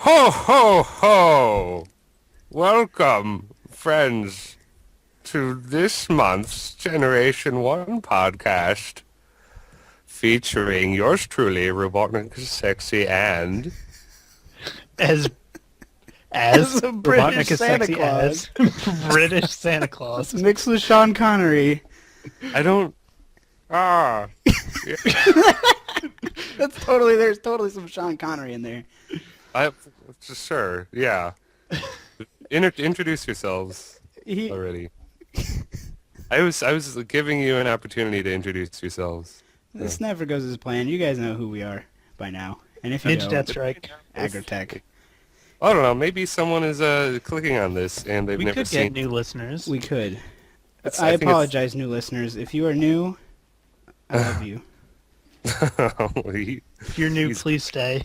Ho, ho, ho! Welcome, friends, to this month's Generation 1 podcast, featuring yours truly, Robotnik Sexy, and... As As a Robotnik British is Santa sexy Claus. as British Santa Claus. Mixed with Sean Connery. I don't... Ah! There's totally some Sean Connery in there. Sure, yeah. Introduce yourselves He, already. I was giving you an opportunity to introduce yourselves. this never goes as planned. You guys know who we are by now. And if you don't, NinjaDeathStrike. Agritech. I don't know. Maybe someone is clicking on this and they've We never could seen. get new listeners. We could. I I think it's- apologize, new listeners. If you are new, I love you. If you're new, He's- please stay.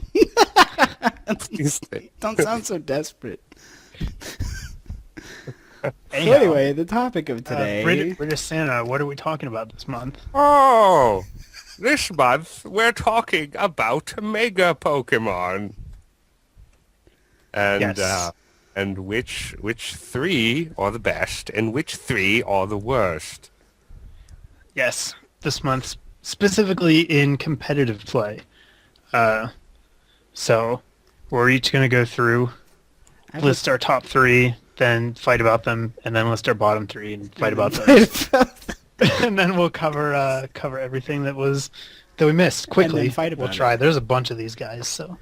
Don't sound so desperate. So Anyhow, anyway, the topic of today... British Santa, what are we talking about this month? Oh, this month we're talking about Mega Pokemon, and Yes. and which three are the best and which three are the worst. Yes, this month, specifically in competitive play. So we're each going to go through, I list our top three, then fight about them, and then list our bottom three and fight about those. And then we'll cover everything that we missed quickly. fight about we'll it. try. There's a bunch of these guys, so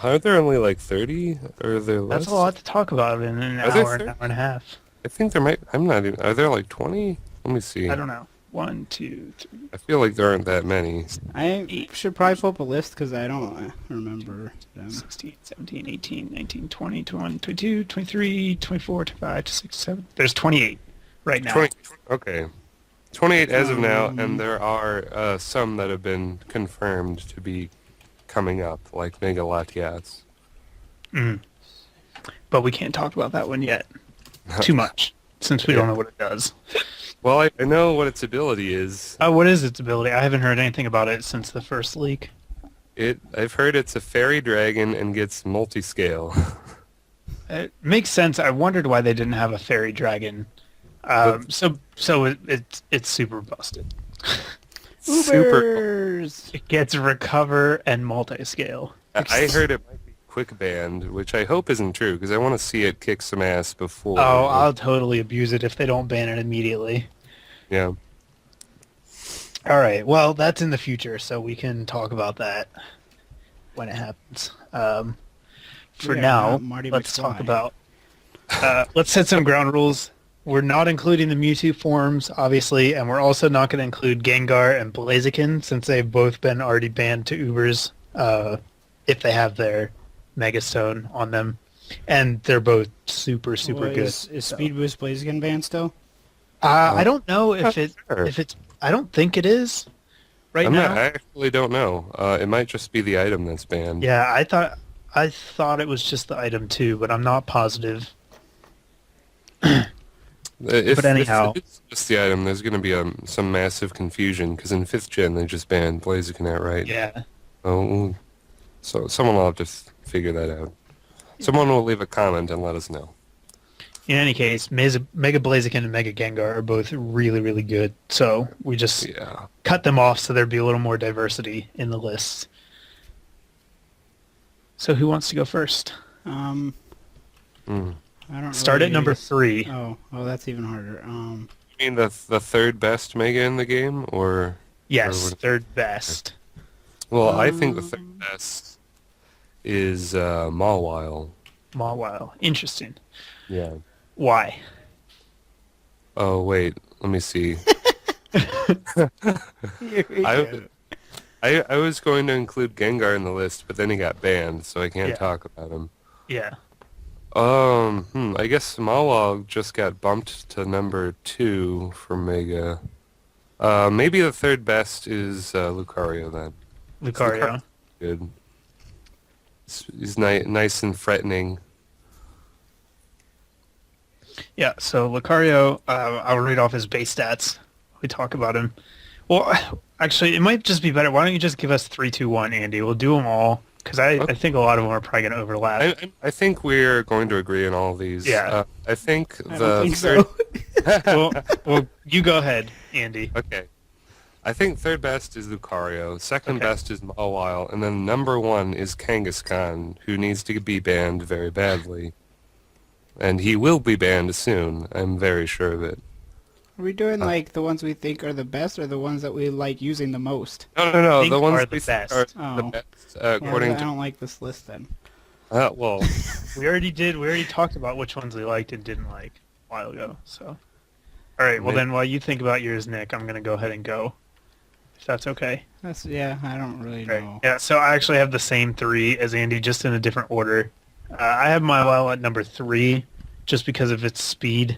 Aren't there only like 30? Or are there less? that's a lot to talk about in an Are there hour, an 30? hour and a half. I think there might. I'm not even. Are there like 20? Let me see. I don't know. 1, 2, 3. I feel like there aren't that many. I should probably pull up a list because I don't remember them. 16, 17, 18, 19, 20, 21, 22, 23, 24, 25, 26, 27. There's 28 right now. 20, okay. 28 as of now, and there are some that have been confirmed to be coming up, like Mega Latias. But we can't talk about that one yet. Too much, since we don't know what it does. Well, I know what its ability is. What is its ability? I haven't heard anything about it since the first leak. I've heard it's a fairy dragon and gets multi-scale. It makes sense. I wondered why they didn't have a fairy dragon. So it's super busted. Super. Ubers! It gets recover and multi-scale. I heard it might be quick banned, which I hope isn't true, because I want to see it kick some ass before. Oh, I'll totally abuse it if they don't ban it immediately. Yeah. All right. Well, that's in the future, so we can talk about that when it happens. For Yeah, now, not Marty let's McFly. talk about. Let's set some ground rules. We're not including the Mewtwo forms, obviously, and we're also not going to include Gengar and Blaziken since they've both been already banned to Ubers if they have their Megastone on them, and they're both super Well, good. Is Speed Boost Blaziken banned still? I don't know if Sure. it's. I don't think it is. Right now. I actually don't know. It might just be the item that's banned. Yeah, I thought it was just the item too, but I'm not positive. But anyhow. if it's just the item, there's going to be some massive confusion, because in 5th gen they just banned Blaziken outright. Yeah. Oh, so someone will have to figure that out. Someone will leave a comment and let us know. In any case, Mega Blaziken and Mega Gengar are both really good. So we just Yeah. cut them off so there'd be a little more diversity in the list. So who wants to go first? Mm. I don't Start at number 3. Oh, that's even harder. You mean the third best Mega in the game, or? Yes, what- third best. Well, I think the third best is Mawile. Mawile. Interesting. Yeah. Why? Oh wait, let me see. I, I was going to include Gengar in the list, but then he got banned, so I can't Yeah. talk about him. Yeah. I guess Mawile just got bumped to number 2 for Mega. Maybe the third best is Lucario then. Lucario. Good. He's nice and threatening. Yeah, so Lucario, I'll read off his base stats. We talk about him. Well, actually, it might just be better. Why don't you just give us 3, 2, 1, Andy? We'll do them all, because I think a lot of them are probably going to overlap. I think we're going to agree on all these. Yeah. I think I the don't think third. so. Well, you go ahead, Andy. Okay. I think third best is Lucario, second Okay. best is Mawile, and then number one is Kangaskhan, who needs to be banned very badly. And he will be banned soon. I'm very sure of it. Are we doing like the ones we think are the best, or the ones that we like using the most? No. Think The ones are the we think best. are the Oh. best, Yeah, according I to. don't like this list then. Well, We already talked about which ones we liked and didn't like a while ago. So, all right. Well, Maybe- then while you think about yours, Nick, I'm going to go ahead and go. If that's okay. I don't really Right. know. Yeah, so I actually have the same three as Andy, just in a different order. I have my WoW at number 3, just because of its speed.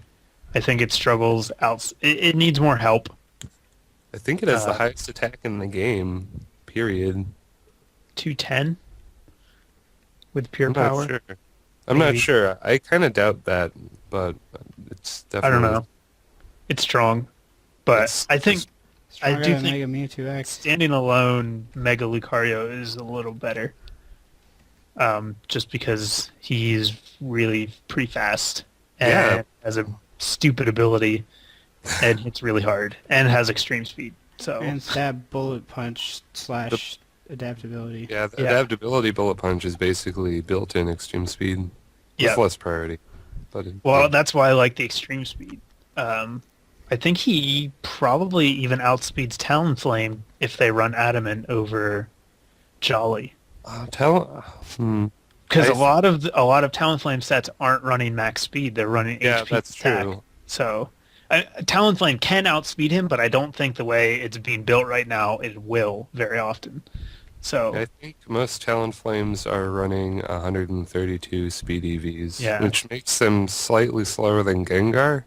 I think it struggles out. It needs more help. I think it has the Uh, highest attack in the game, period. 210 with pure I'm power. not sure. I'm not Maybe. sure. I kind of doubt that, but it's I definitely... don't know. It's strong, but It's- I think Stronger do than think- Mega Mewtwo X. standing alone, Mega Lucario is a little better. Just because he's really pretty fast and Yeah. has a stupid ability and hits really hard and has extreme speed. So And stab bullet punch slash adaptability. Yeah, the Yeah. adaptability bullet punch is basically built-in extreme speed with yeah, less priority. But well, that's why I like the extreme speed. I think he probably even outspeeds Talonflame if they run Adamant over Jolly. Because I a lot of Talonflame sets aren't running max speed; they're running Yeah, HP that's attack. true. So, Talonflame can outspeed him, but I don't think the way it's being built right now, it will very often. So, I think most Talonflames are running 132 speed EVs, Yeah. which makes them slightly slower than Gengar.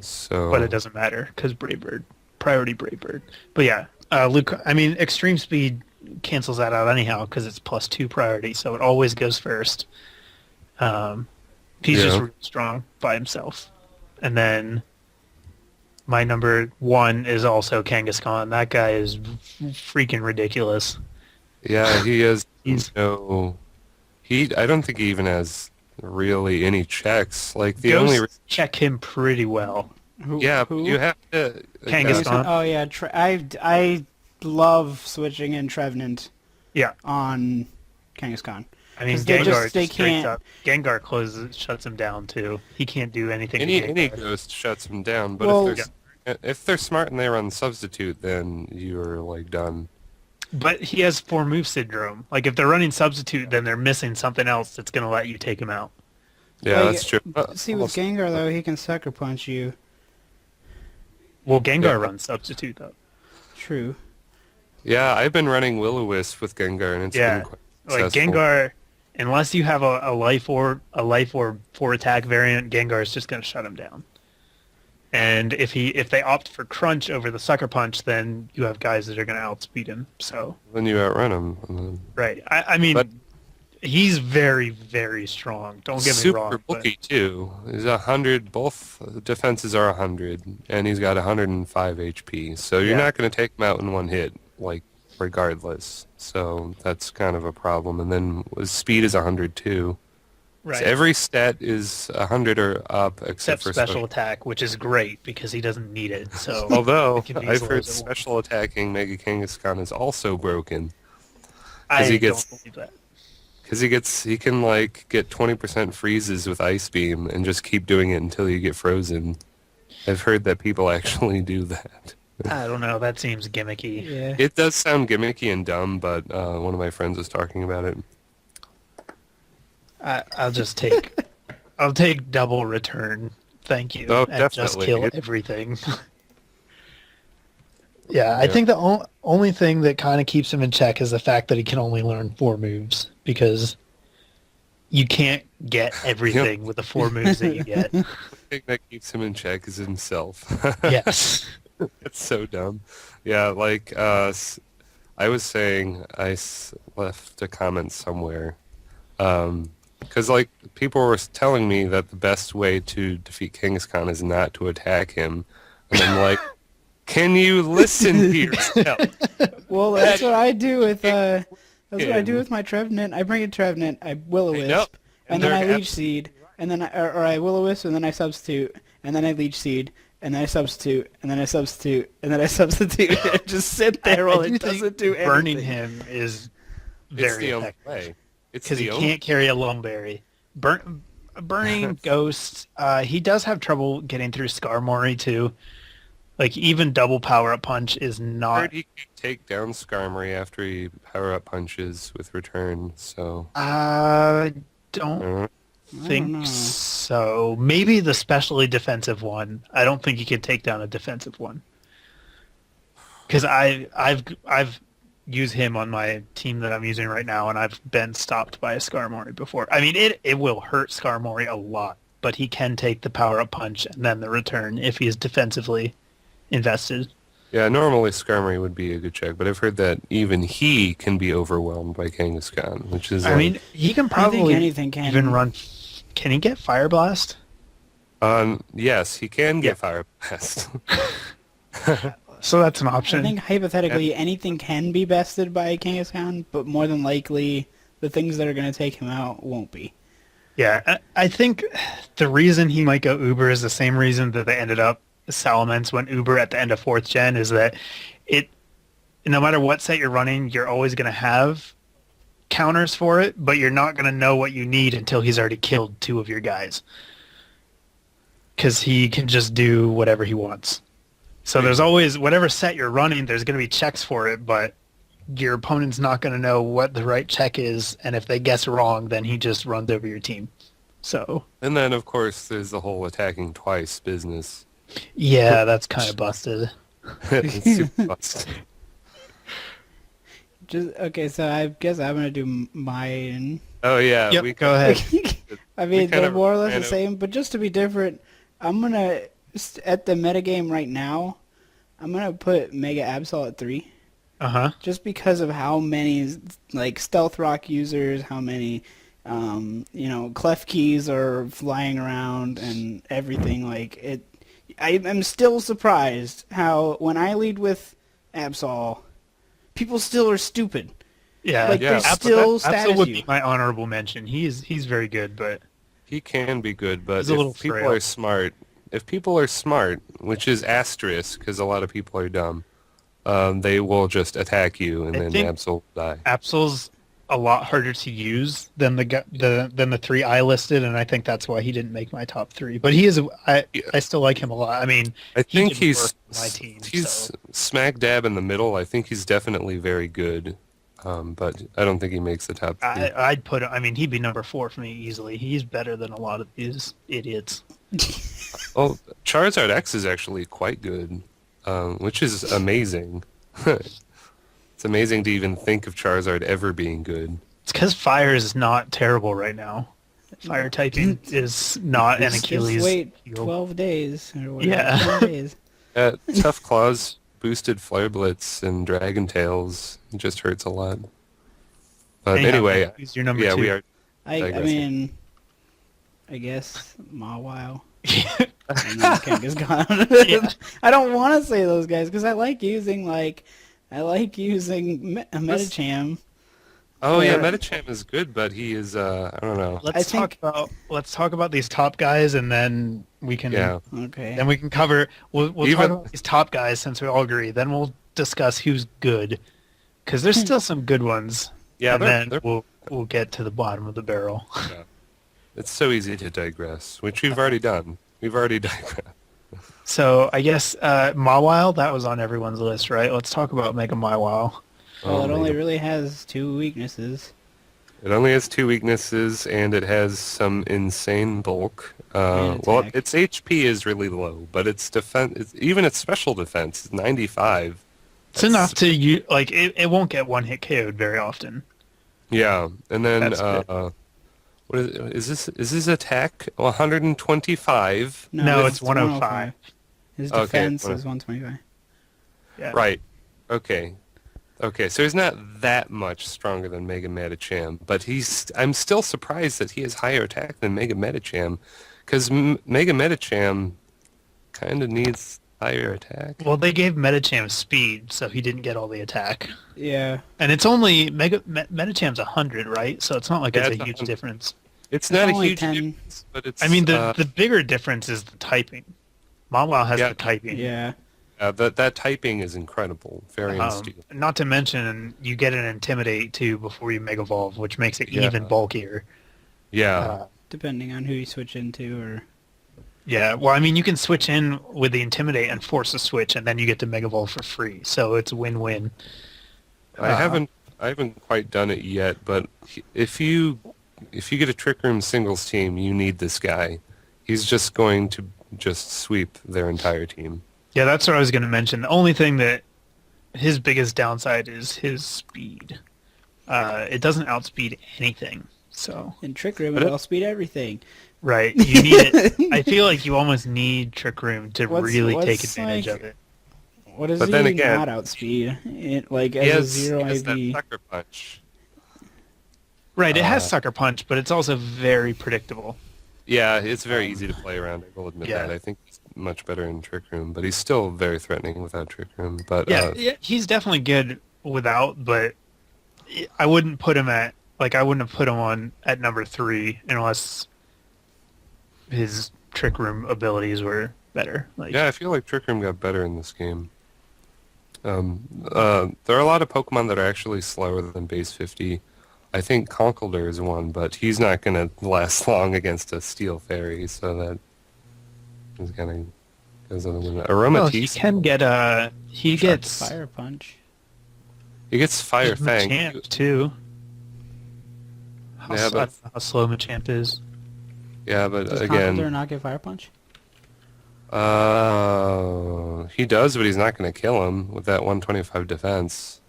So, but it doesn't matter because Bravebird, priority Bravebird. But yeah, Luke. I mean, extreme speed cancels that out anyhow because it's +2 priority, so it always goes first. He's just Yeah. really strong by himself. And then my number 1 is also Kangaskhan. That guy is freaking ridiculous. Yeah, he has He's- no... I don't think he even has really any checks. Like, the Ghosts only... check him pretty well. Yeah, but Who? you have to... Kangaskhan. Oh yeah, I love switching in Trevenant Yeah, on Kangaskhan. I mean 'Cause they Gengar just- they just straight can't- up. Gengar shuts him down too. He can't do anything. to Any Gengar. ghost shuts him down, but Well- if they're smart and they run substitute, then you're like done. But he has 4-move syndrome. Like if they're running substitute, then they're missing something else that's gonna let you take him out. Yeah, Like, that's true. See, with Gengar though, he can sucker punch you. Well, Gengar Yeah. runs substitute though. True. Yeah, I've been running Will-O-Wisp with Gengar, and it's Yeah. been quite Like successful. Gengar, unless you have a life or 4 attack variant, Gengar is just gonna shut him down. And if they opt for crunch over the sucker punch, then you have guys that are gonna outspeed him. So Then you outrun him. And then... right, I mean, But- he's very very strong. Don't get me Super wrong. but- bulky too. He's 100. Both defenses are 100, and he's got 105 HP. So you're Yeah. not going to take him out in one hit, like regardless. So that's kind of a problem. And then his speed is 100 too. right. So every stat is 100 or up except Except for special attack, which is great because he doesn't need it. So Although it can be I've as low heard as it wants. special attacking Mega Kangaskhan is also broken. I he gets- don't believe that. Because he can like get 20% freezes with Ice Beam and just keep doing it until you get frozen. I've heard that people actually do that. I don't know. That seems gimmicky. Yeah. It does sound gimmicky and dumb, but one of my friends was talking about it. I'll just take. I'll take double return. Thank you. Oh, and just definitely. kill everything. Yeah, I Yeah. think the only thing that kind of keeps him in check is the fact that he can only learn 4 moves because you can't get everything with the 4 moves that you get. The thing that keeps him in check is himself. Yes. It's so dumb. Yeah, like I was saying, left a comment somewhere. Because like people were telling me that the best way to defeat Kangaskhan is not to attack him, and I'm like, can you listen to yourself? Well, that's what I do with That's what I do with my Trevenant. I bring a Trevenant, I Will-O-Wisp, Nope. and then They're I Leech Seed, and then or I Will-O-Wisp, and then I substitute, and then I Leech Seed, and then I substitute, and then I substitute, and then I substitute. And just sit there while I do it think doesn't do anything. burning him is It's very the only effective way. It's because he the only. can't carry a Lone Berry. Burning Ghost, he does have trouble getting through Skarmory too. Like even double power up punch is I not. heard he can take down Skarmory after he power up punches with return. So I don't uh, I don't think know. so. Maybe the specially defensive one. I don't think he can take down a defensive one. Because I've used him on my team that I'm using right now, and I've been stopped by a Skarmory before. I mean, it will hurt Skarmory a lot, but he can take the power up punch and then the return if he is defensively invested. yeah, normally Skarmory would be a good check, but I've heard that even he can be overwhelmed by Kangaskhan, which is. I mean, he can probably anything can. even run. Can he get Fire Blast? Yes, he can get Fire Blast. So that's an I option. think hypothetically anything can be bested by Kangaskhan, but more than likely the things that are going to take him out won't be. Yeah, I think the reason he might go Uber is the same reason that they ended up Salamence went Uber at the end of 4th gen, is that it, no matter what set you're running, you're always going to have counters for it, but you're not going to know what you need until he's already killed 2 of your guys. Because he can just do whatever he wants. So there's always, whatever set you're running, there's going to be checks for it, but your opponent's not going to know what the right check is, and if they guess wrong, then he just runs over your team. So And then, of course, there's the whole attacking twice business. yeah, that's kind of busted. It's super busted. Okay, so I guess I'm going to do mine. Oh, yeah. Yep, go ahead. I mean, kind they're of more or less ran the out. same, but just to be different, I'm going to, at the metagame right now, I'm going to put Mega Absol at 3. Uh-huh. Just because of how many, like, Stealth Rock users, how many, Clef keys are flying around and everything, like, it. I am still surprised how, when I lead with Absol, people still are stupid. Yeah, Like, there's still Absol status would you. be my honorable mention. He's very good, but He can be good, but He's a little if people frail. are smart, which is asterisk, because a lot of people are dumb, they will just attack you, and I then think- Absol will die. Absol's a lot harder to use than the 3 I listed, and I think that's why he didn't make my top 3. But he is I still like him a lot. I mean, I he think did he's work for my team. he's So. smack dab in the middle. I think he's definitely very good, but I don't think he makes the top 3. I'd put. I mean, he'd be number 4 for me easily. He's better than a lot of these idiots. Oh, Charizard X is actually quite good, which is amazing. It's amazing to even think of Charizard ever being good. It's because fire is not terrible right now. Fire typing is not an Just Achilles wait heel. 12 days. Or whatever, Yeah. 12 days. Tough Claws boosted Flare Blitz and Dragon Tails. It just hurts a lot. But Anyhow, anyway, who's your number yeah, 2? we are. I digressing. mean, I guess Mawile. And then Kangaskhan. Yeah. I don't want to say those guys because I like using Metacham. Oh yeah, Yeah. Metacham is good, but he is I don't know. Let's I talk about these top guys, and then we can Yeah. Okay. then we can cover. We'll talk Even- about these top guys since we all agree. Then we'll discuss who's good, because there's still some good ones. Yeah, and then they're- we'll get to the bottom of the barrel. it's so easy to digress, which we've already done. We've already digressed. So I guess Mawile, that was on everyone's list, right? Let's talk about Mega Mawile. Well, it only Mega- really has 2 weaknesses. It only has 2 weaknesses, and it has some insane bulk. And Well, attack. its HP is really low, but its defense, even its special defense, is 95. It's enough to it won't get one hit KO'd very often. Yeah, and then That's good. what is this? Is his attack 125? No, it's 105. His Okay, defense is 125. Yeah. Right. Okay. Okay, so he's not that much stronger than Mega Metacham, but I'm still surprised that he has higher attack than Mega Metacham, because Mega Metacham kind of needs Higher attack. Well, they gave Metachamp speed, so he didn't get all the attack. Yeah. And it's only Metachamp's 100, right? So it's not like Yeah, it's it's a huge 100. difference. It's It's not a only huge 10. difference, but it's. I mean, the bigger difference is the typing. Mawile has Yeah. the typing. Yeah. that typing is incredible. Very Steel. Not to mention, you get an Intimidate too before you Mega Evolve, which makes it Yeah. even bulkier. Yeah. Depending on who you switch into, or Yeah, well, I mean, you can switch in with the Intimidate and force a switch, and then you get to Mega Evolve for free. So it's win-win. I haven't quite done it yet, but if you get a Trick Room singles team, you need this guy. He's just going to just sweep their entire team. Yeah, that's what I was going to mention. The only thing that his biggest downside is his speed. It doesn't outspeed anything. So in Trick Room, But it'll speed everything. right, you need it. I feel like you almost need Trick Room to really take what's advantage like- of it. What does But he then again- not outspeed? It, like He as a has, zero he has that IV. sucker punch. Right, it has Sucker Punch, but it's also very predictable. Yeah, it's very easy to play around. I will admit Yeah. that. I think he's much better in Trick Room, but he's still very threatening without Trick Room. But Yeah, he's definitely good without, but I wouldn't put him at I wouldn't have put him on at number 3 unless his Trick Room abilities were better. yeah, I feel like Trick Room got better in this game. There are a lot of Pokemon that are actually slower than base 50. I think Conkeldurr is one, but he's not going to last long against a Steel Fairy, so that is going to goes on the win. Well, he Aromatisse, can get he gets Fire Punch. he gets Fire Fang. Machamp too. Yeah, I but- don't know how slow Machamp is. Yeah, but Does again, Conkeldurr not get Fire Punch? he does, but he's not going to kill him with that 125 defense.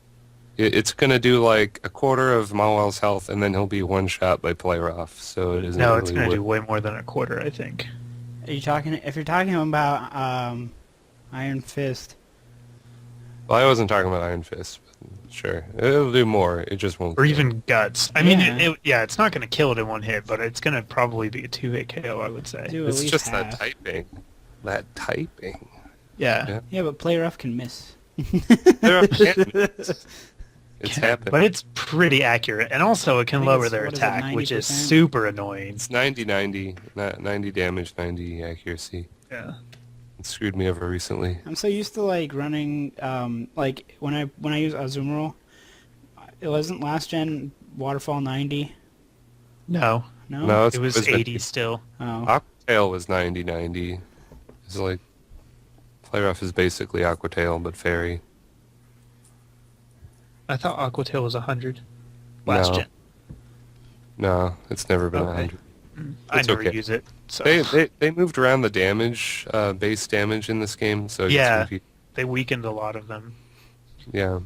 It's going to do like a quarter of Mawile's health, and then he'll be one shot by play rough. So it isn't. No, really it's going to do worth- way more than a quarter, I think. Are you talking? If you're talking about Iron Fist, Well, I wasn't talking about Iron Fist. But sure, it'll do more. It just won't. Or kill. even Guts. I mean, Yeah. it's not going to kill it in one hit, but it's going to probably be a 2-hit KO, I would say. do at It's least just half. that typing. That typing. Yeah. Yeah. Yeah, but Play Rough can miss. They're up It's happened. But it's pretty accurate, and also it can think lower it's- their what is it, attack, which is 90%? super annoying. It's 90-90, not 90 damage, 90 accuracy. Yeah. It screwed me over recently. I'm so used to like running like when I use Azumarill, it wasn't last gen Waterfall 90. No, No. No, it was been- 80 still. Oh. Aquatail was 90-90. It's like Play Rough is basically Aquatail but fairy. I thought Aquatail was 100 last No. gen. No, it's never been Okay. 100. I It's never okay. use it. So They moved around the damage, base damage in this game, so it gets Yeah. confusing. they weakened a lot of them, Yeah,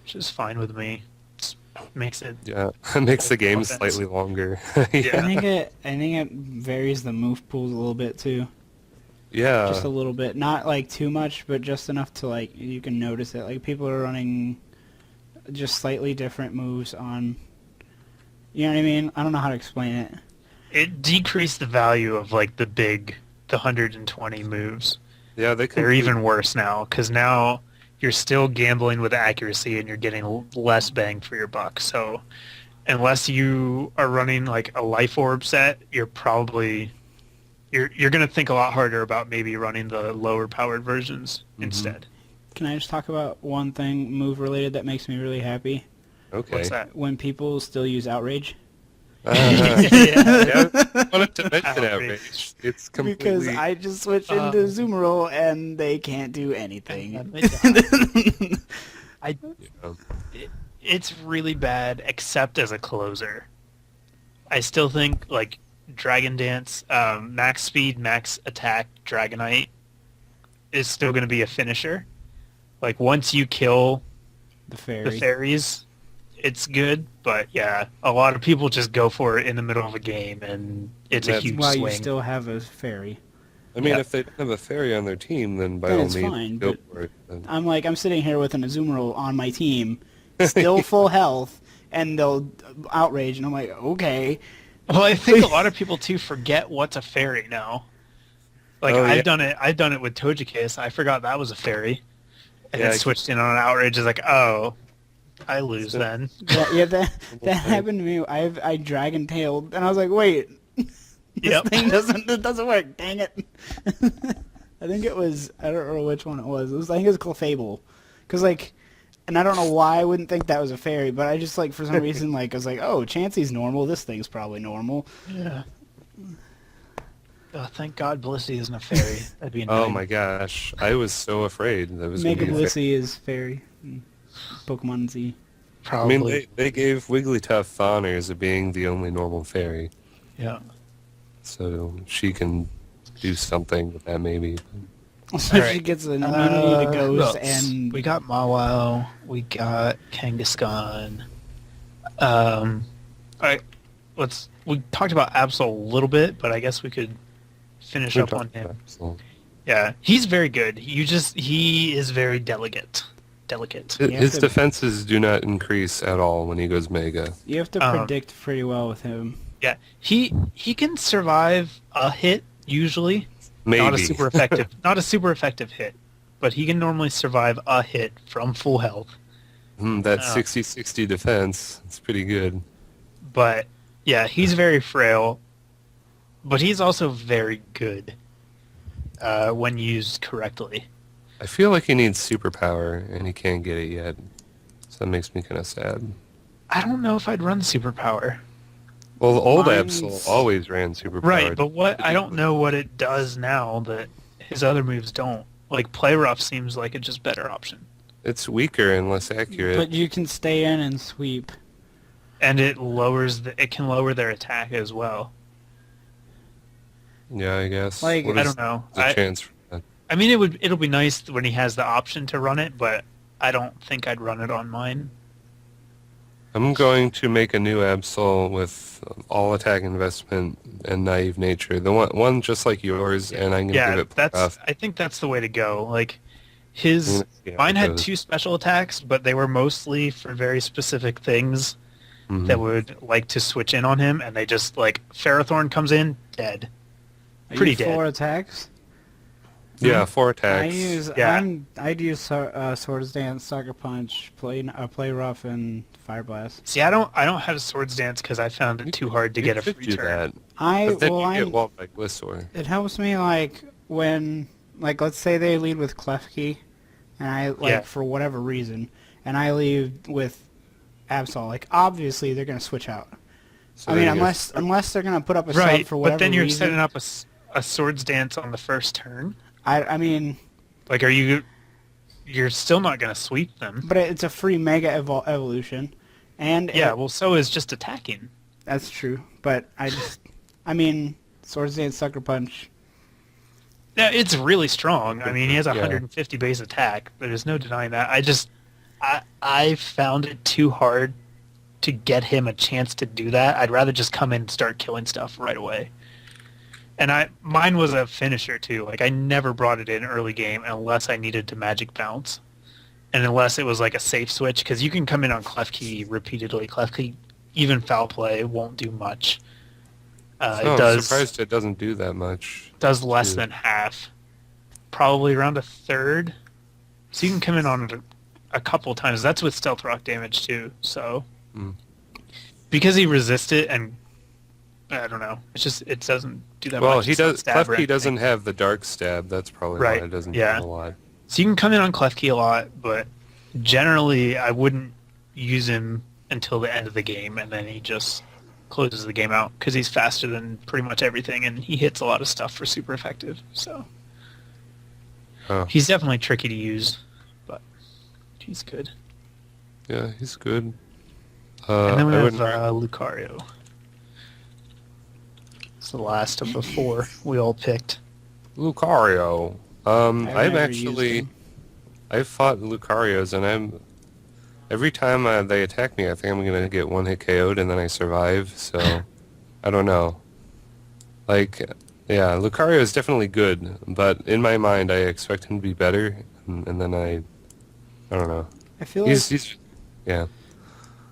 which is fine with me. It makes it. yeah. It makes the game Offense. slightly longer. Yeah. I think it varies the move pools a little bit too. Yeah. Just a little bit, not like too much, but just enough to like you can notice it. Like people are running just slightly different moves on. You know what I mean? I don't know how to explain it. It decreased the value of like the 120 moves. Yeah, they They're even worse now because now you're still gambling with accuracy and you're getting less bang for your buck. So unless you are running like a life orb set, you're probably you're going to think a lot harder about maybe running the lower powered versions instead. Can I just talk about one thing move related that makes me really happy? Okay. What's that? When people still use Outrage. Yeah. Yeah, I wanted to mention Outrage. outrage. It's completely. Because I just switched into Azumarill and they can't do anything. It's really bad except as a closer. I still think like Dragon Dance, max speed, max attack, Dragonite is still going to be a finisher. Like once you kill The the fairy. fairies, it's good. But yeah, a lot of people just go for it in the middle of a game, and it's a That's huge Why swing. you still have a fairy. I mean, Yeah. if they don't have a fairy on their team, then by Then all it's means, fine, go but- for it. Then- I'm sitting here with an Azumarill on my team, still full health, and they'll outrage, and I'm like, okay. Well, I think a lot of people too forget what's a fairy now. Like Oh, yeah. I've done it with Togekiss. I forgot that was a fairy, and Yeah, then I switched in on an outrage. Is like, oh, I lose So- then. Yeah, that thing. happened to me. I dragon tailed, and I was like, wait, this Yep. thing doesn't work. Dang it! I think it was, I don't know which one it was. I think it was Clefable, because like, and I don't know why I wouldn't think that was a fairy, but I just like for some reason like I was like, oh, Chansey's normal. This thing's probably normal. Yeah. Oh, thank God Blissey isn't a fairy. That'd be Oh annoying. my gosh, I was so afraid that was going Mega to be a Blissey is fairy. Pokemon Z. I Probably. mean, they gave Wigglytuff honors of being the only normal fairy, Yeah. so she can do something with that maybe. So Alright. she gets an immunity to Who ghosts, else? and We got Mawile. We got Kangaskhan. Alright, we talked about Absol a little bit, but I guess we could finish up on him. So, Yeah, he's very good. He is very delicate. Delicate. have his to- defenses do not increase at all when he goes Mega. you have to predict pretty well with him. Yeah, he can survive a hit usually. Maybe. Not a super effective, not a super effective hit, but he can normally survive a hit from full health. That 60-60 defense, it's pretty good. But yeah, he's very frail, but he's also very good when used correctly. I feel like he needs superpower, and he can't get it yet. So that makes me kind of sad. I don't know if I'd run superpower. Well, the old Mine's- Absol always ran superpower. Right, but what I don't know what it does now that his other moves don't. Like Play Rough seems like a just better option, It's weaker and less accurate. But you can stay in and sweep. and it can lower their attack as well. Yeah, I guess. Like, What I is don't know. the chance for that? I mean, it'll be nice when he has the option to run it, but I don't think I'd run it on mine. I'm going to make a new Absol with all attack investment and naive nature. The one just like yours, and I'm going to give Yeah, it Play Rough. I think that's the way to go. Like I'm gonna see how mine it had goes. 2 special attacks, but they were mostly for very specific things Mhm. that would like to switch in on him, and they just like Ferrothorn comes in dead. Are Pretty you dead. 4 attacks? Yeah, 4 attacks. I'd use Swords Dance, Sucker Punch, Play Rough, and Fire Blast. See, I don't have Swords Dance because I found it too hard to You get a could free do turn. that. But then you I'm get walled by Gliscor. it helps me like when like let's say they lead with Klefki, and I like Yeah. for whatever reason, and I lead with Absol. Like obviously they're gonna switch out. So I mean then you unless they're gonna put up a Right, sub for whatever but then you're reason. setting up a Swords Dance on the first turn. I mean, Like, you're still not going to sweep them. but it's a free Mega Evolution, and Yeah, well, so is just attacking. that's true. But I mean, Swords Dance, Sucker Punch. Yeah, it's really strong. I mean, he has a Yeah. 150 base attack. There's no denying that. I found it too hard to get him a chance to do that. I'd rather just come in and start killing stuff right away. And mine was a finisher too. Like I never brought it in early game unless I needed to magic bounce, and unless it was like a safe switch, because you can come in on Klefki repeatedly. Klefki, even foul play, won't do much. I'm It does surprised it doesn't do that much. less too. than half, probably around a third. So you can come in on it a couple times. That's with stealth rock damage too. So because he resists it, and I don't know, it doesn't do that much. Well, he It's not does. stab or Klefki anything. doesn't have the dark stab. That's probably Right, why it doesn't yeah. do a lot. So you can come in on Klefki a lot, but generally I wouldn't use him until the end of the game, and then he just closes the game out because he's faster than pretty much everything, and he hits a lot of stuff for super effective. So Oh, he's definitely tricky to use, but he's good. yeah, he's good. And then we I have wouldn't- Lucario. It's the last of the 4 we all picked. Lucario. I've I've never used actually, him. I've fought Lucarios, and every time they attack me, I think I'm gonna get one hit KO'd, and then I survive. So, I don't know. Like, yeah, Lucario is definitely good, but in my mind, I expect him to be better, and then I don't know. I feel like He's yeah.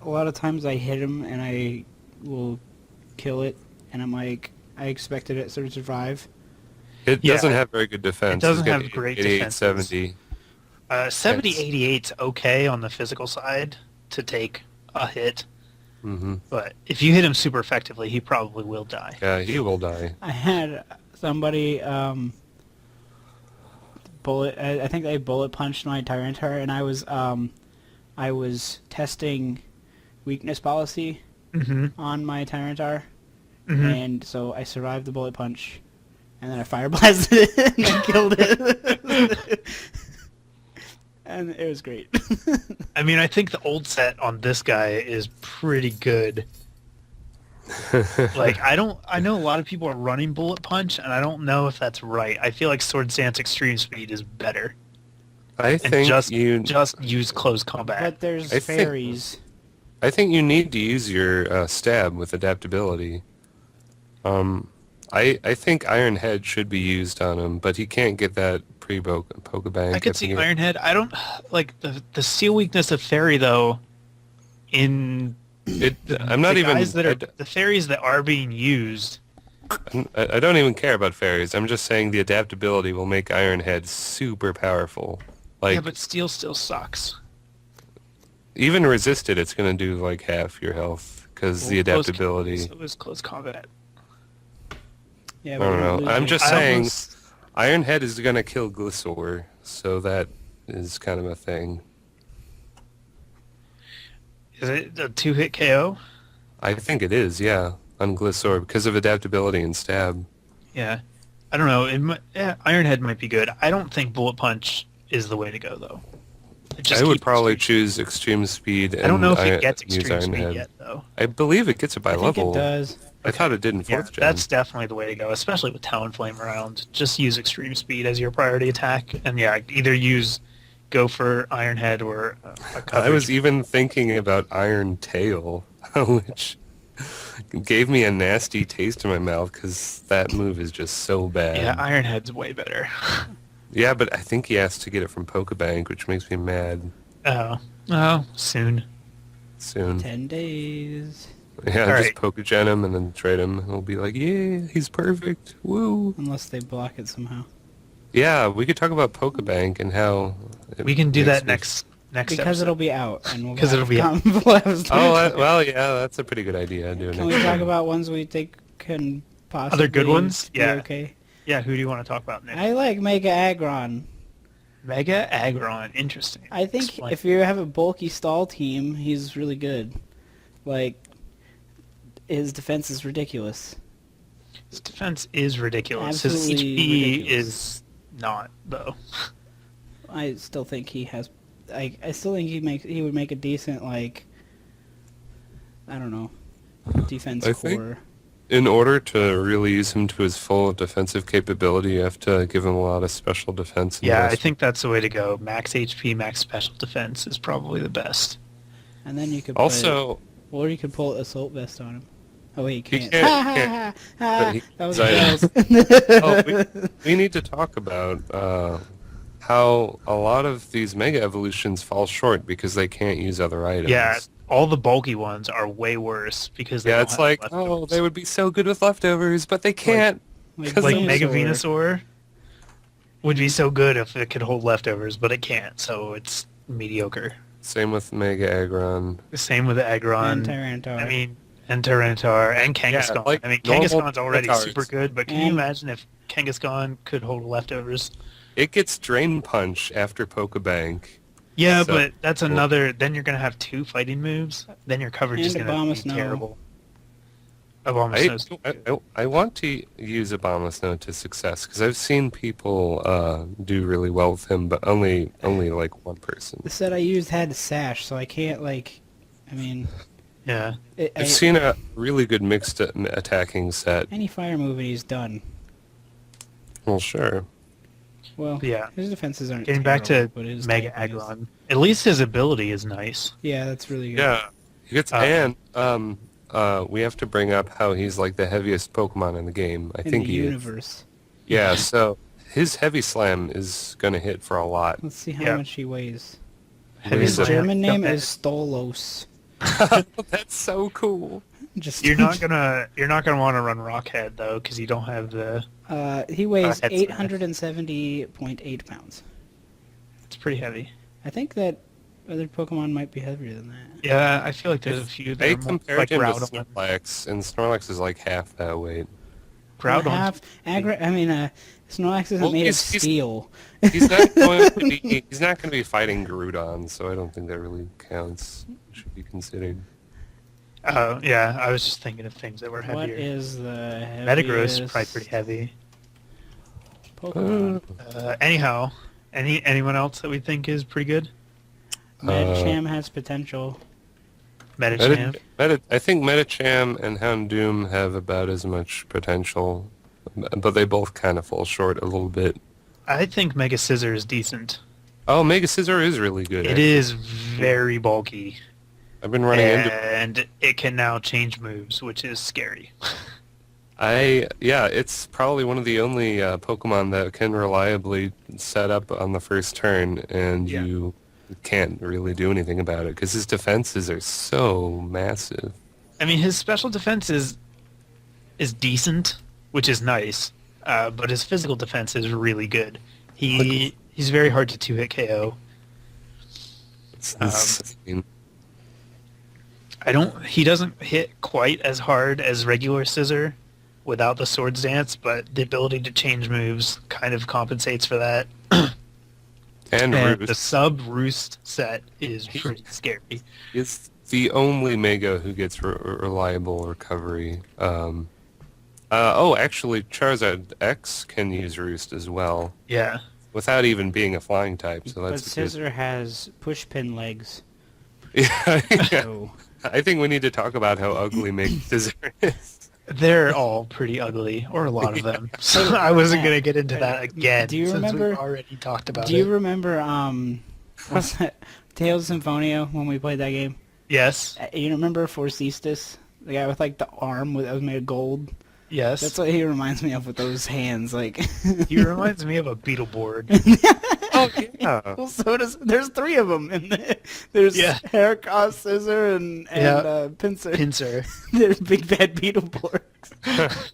a lot of times I hit him and I will kill it, and I'm like, I expected it to survive. It Yeah. doesn't have very good defense. It doesn't It's got have great 88, defenses. 70. 70-88's okay on the physical side to take a hit, Mm-hmm. but if you hit him super effectively, he probably will die. Yeah, he will die. I had somebody bullet. I think they bullet punched my Tyranitar, and I was testing weakness policy Mm-hmm. on my Tyranitar, Mm-hmm. and so I survived the bullet punch, and then I fire blasted it and I killed it. And it was great. I mean, I think the old set on this guy is pretty good. Like, I know a lot of people are running Bullet Punch, and I don't know if that's right. I feel like Sword Dance Extreme Speed is better. I And think just you. use close combat. But there's I think- fairies. I think you need to use your stab with adaptability. I think Iron Head should be used on him, but he can't get that pre-Pokebank. I could see think Iron Head. I don't like the steel weakness of Fairy though. In I'm not the even. guys that are the fairies that are being used. I don't even care about fairies. I'm just saying the adaptability will make Iron Head super powerful. Like Yeah, but steel still sucks. even resisted, it's gonna do like half your health because the Well, adaptability. So is close combat. Yeah, I but don't you're know. losing- I'm just I saying, almost- Iron Head is gonna kill Gliscor, so that is kind of a thing. Is it a 2-hit KO? I think it is, yeah, on Gliscor because of adaptability and stab. Yeah. I don't know. Iron Head might be good. I don't think Bullet Punch is the way to go though. Just I would keep probably extreme- choose Extreme Speed. And I don't know if it gets use extreme Iron speed Head. yet though. I believe it gets it by I think level. it does. I thought it did in Yeah, fourth gen. that's definitely the way to go, especially with Talonflame around. Just use extreme speed as your priority attack, and yeah, either go for Iron Head or a coverage. I was even thinking about Iron Tail, which gave me a nasty taste in my mouth because that move is just so bad. Yeah, Iron Head's way better. Yeah, but I think he has to get it from Pokebank, which makes me mad. Oh, soon. Soon. 10 days. Yeah, All just right. Pokegen him and then trade him. And we'll be like, yeah, he's perfect. Woo. Unless they block it somehow. Yeah, we could talk about Pokebank and how... it We can do makes that me- next Because episode. it'll be out. And we'll 'Cause it'll be out. Well, yeah, that's a pretty good idea. Doing Can we talk about ones we think can possibly Other good ones? be Yeah. okay? Yeah, who do you want to talk about next? I like Mega Aggron. Mega Aggron. Interesting. I think Explain. if you have a bulky stall team, he's really good. Like, his defense is ridiculous. His defense is ridiculous. His Absolutely HP ridiculous. is not, though. I still think he has. I still think he would make a decent, like, I don't know, defense I think- core. In order to really use him to his full defensive capability, you have to give him a lot of special defense. and Yeah, I rest- think that's the way to go. Max HP, max special defense is probably the best. And then you could Also, or you could pull Assault Vest on him. Oh wait, you He can't. can't- Ha, ha, can't. ha, ha. But he- That was Sorry. gross. we need to talk about how a lot of these Mega Evolutions fall short because they can't use other items. Yeah, all the bulky ones are way worse because they Yeah, don't it's have like, leftovers. they would be so good with leftovers, but they can't. Like like Venusaur. Mega Venusaur would be so good if it could hold leftovers, but it can't, so it's mediocre. Same with Mega Aggron. The same with Aggron. And Tyranitar. I mean, and Tyranitar and Kangaskhan. like I mean, normal Kangaskhan's already Metaurs. super good, but can you And- imagine if Kangaskhan could hold leftovers? It gets Drain Punch after Pokebank. Yeah, So- but that's another. Then you're gonna have two fighting moves. Then your coverage is And gonna be Abomasnow. terrible. Abomasnow's I want to use Abomasnow to success because I've seen people do really well with him, but only like one person. the set I used had a sash, so I can't like. I mean, yeah. I've seen a really good mixed attacking set. any fire move and he's done. Well, sure. Well, Yeah. his defenses aren't. Getting back to terrible, but his Mega typing is- Aggron, at least his ability is nice. Yeah, that's really good. Yeah, he gets Uh, and we have to bring up how he's like the heaviest Pokemon in the game. I In think the he is. universe. Yeah, so his Heavy Slam is gonna hit for a lot. Let's see how Yeah. much he weighs. Heavy His Slam. German name Jump is Stolos. That's so cool. Just You're not gonna want to run Rockhead though, because you don't have the. He weighs Head 870.8 pounds. It's pretty heavy. I think that other Pokemon might be heavier than that. Yeah, I feel like there's a few that They are more compared like him to Groudon. Snorlax, and Snorlax is like half that weight. Groudon. Snorlax isn't Well, made of he's- steel. He's not going to be. He's not going to be fighting Groudon, so I don't think that really counts. Should be considered. Oh yeah, I was just thinking of things that were What heavier. is the Metagross is heaviest probably pretty heavy. Pokemon? Anyhow, anyone else that we think is pretty good? Medicham has potential. Medicham. I think Medicham and Houndoom have about as much potential, but they both kind of fall short a little bit. I think Mega Scissor is decent. Oh, Mega Scissor is really good. It is very bulky, I've been running into. and it can now change moves, which is scary. It's probably one of the only Pokemon that can reliably set up on the first turn, and Yeah. you can't really do anything about it because his defenses are so massive. I mean, his special defense is decent, which is nice, but his physical defense is really good. He's very hard to two-hit KO. It's insane. He doesn't hit quite as hard as regular Scissor without the Swords Dance, but the ability to change moves kind of compensates for that. And And Roost the sub-Roost set is pretty scary. is the only Mega who gets reliable recovery. Actually, Charizard X can use Roost as well, Yeah. without even being a flying type. So But that's a good. Scissor has pushpin legs. Yeah, So I think we need to talk about how ugly Mega Scissor is. They're all pretty ugly, or a lot of them. So I wasn't going to get into that again, Do you since remember- we've already talked about do you it. remember what's that? Tales of Symphonia when we played that game? Yes. You remember Forcestus? The guy with like the arm that was made of gold? Yes. That's what he reminds me of with those hands, like. He reminds me of a Beetleborg. Oh yeah. Well, there's three of them. There's Yeah. Haircross, Scissor, and Pinsir. Pincer. There's Big Bad Beetleborgs.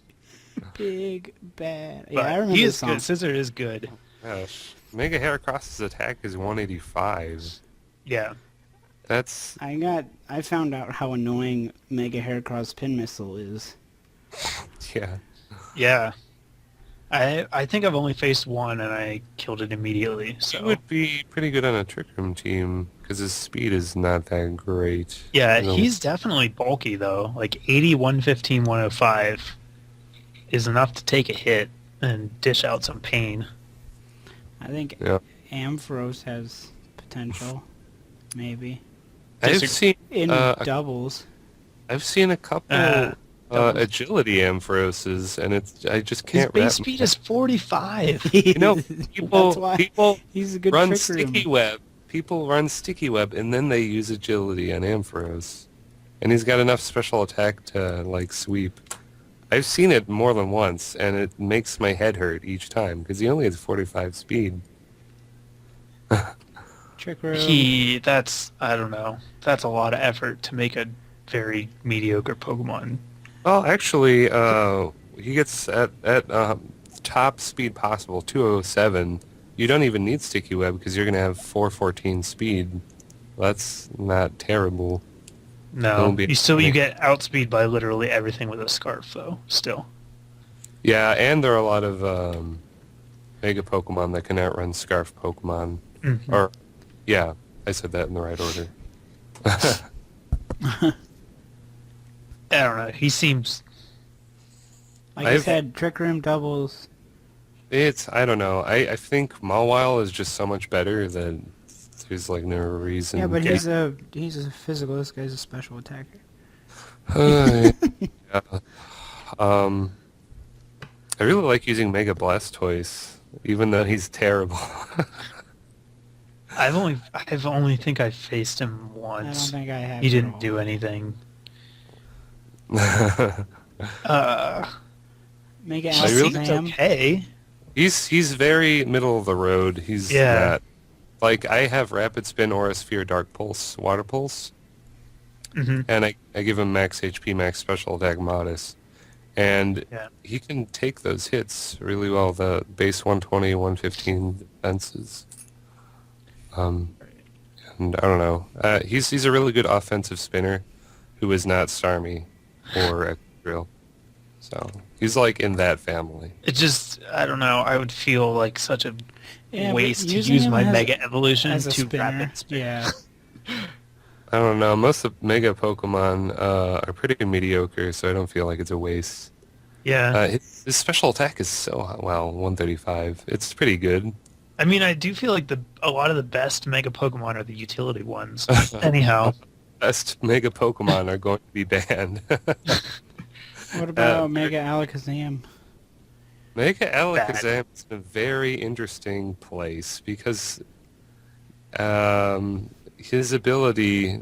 Big Bad. Yeah, But I remember he the is song. good. Scissor is good. Gosh. Mega Heracross's attack is 185. Yeah. That's I found out how annoying Mega Haircross Pin Missile is. yeah. Yeah. I think I've only faced one, and I killed it immediately. He So would be pretty good on a Trick Room team because his speed is not that great. yeah, You know, he's definitely bulky though. Like 80, 115, 105 is enough to take a hit and dish out some pain. I think Yeah. Ampharos has potential, maybe. I've seen In doubles. I've seen a couple doubles. agility Amphiroses, and I just His can't base wrap. speed is 45. You know, That's people why he's a good run trick sticky room. web. People run sticky web, and then they use agility on Ampharos, and he's got enough special attack to like sweep. I've seen it more than once, and it makes my head hurt each time because he only has 45 speed. Trick room. I don't know. That's a lot of effort to make a very mediocre Pokemon. Well, actually, he gets at top speed possible, 207. You don't even need sticky web because you're going to have 414 speed. That's not terrible. No, Don't be- you get outspeed by literally everything with a scarf though. Still, Yeah, and there are a lot of Mega Pokemon that can outrun Scarf Pokemon. Mhm. Or, yeah, I said that in the right order. I don't know. He seems Like I said, trick room doubles. I don't know. I think Mawile is just so much better that there's like no reason. Yeah, but getting- he's a physical. This guy's a special attacker. Yeah. I really like using Mega Blastoise, even though he's terrible. I've only think I faced him I don't once. think I have. He at didn't all. do anything. Mega I really- Seems Alakazam. okay. He's very middle of the road. He's Yeah. not like I have Rapid Spin, Aura Sphere, Dark Pulse, Water Pulse, Mm-hmm. and I give him max HP, max special attack, modest, and Yeah. he can take those hits really well. The base 120, 115 defenses. And I don't know. He's a really good offensive spinner who is not Starmie or Drill. So he's like in that family. It just, I don't know. I would feel like such a Yeah, but waste to using use him my as- Mega Evolution as a to spinner. rapid spin. Yeah. I don't know. Most of Mega Pokemon are pretty mediocre, so I don't feel like it's a waste. Yeah. His special attack is so well, 135. It's pretty good. I mean, I do feel like a lot of the best Mega Pokemon are the utility ones. Anyhow. Best Mega Pokemon are going to be banned. What about Mega Alakazam? Mega Alakazam is in a very interesting place because his ability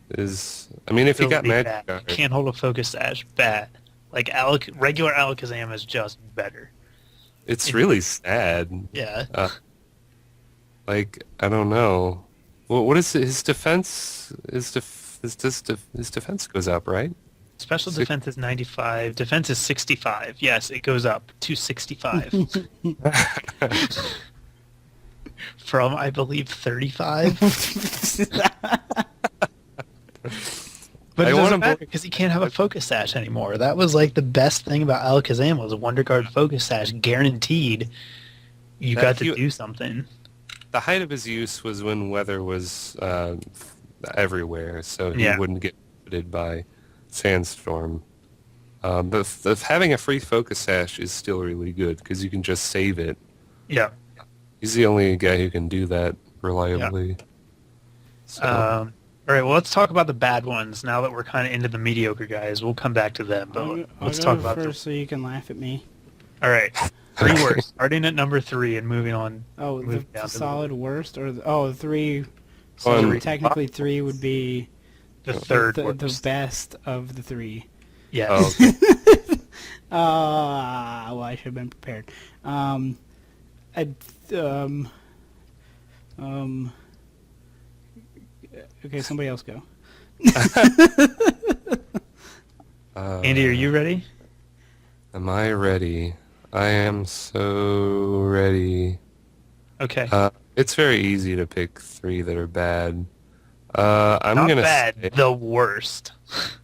is... I mean, if you got Ability Magic bad. Guard... Can't hold a Focus Sash. Bad. Like, regular Alakazam is just better. It's really sad. Yeah. Like, I don't know. What is his defense? His defense goes up, right? Special defense is 95. Defense is 65. Yes, it goes up to 65. From, I believe, 35. But I it wanna doesn't matter bo- because he can't have a Focus Sash anymore. That was like the best thing about Alakazam was a Wonder Guard Focus Sash guaranteed. You That got if to you- do something. The height of his use was when weather was everywhere, so he Yeah. wouldn't get hit by sandstorm. But having a free focus sash is still really good because you can just save it. Yeah. He's the only guy who can do that reliably. So, All right, well, let's talk about the bad ones now that we're kind of into the mediocre guys. We'll come back to them, but I'll let's go talk about first so you can laugh at me. All right, three worst. Starting at number 3 and moving on. Oh, Move the down to solid worst, or the 3. So One. technically 3 would be the third the worst. best of the 3. Yes. oh, okay. Well, I should have been prepared. Okay, somebody else go. Andy, are you ready? Am I ready? I am so ready. Okay. It's very easy to pick 3 that are bad. I'm Not gonna bad, say, the worst.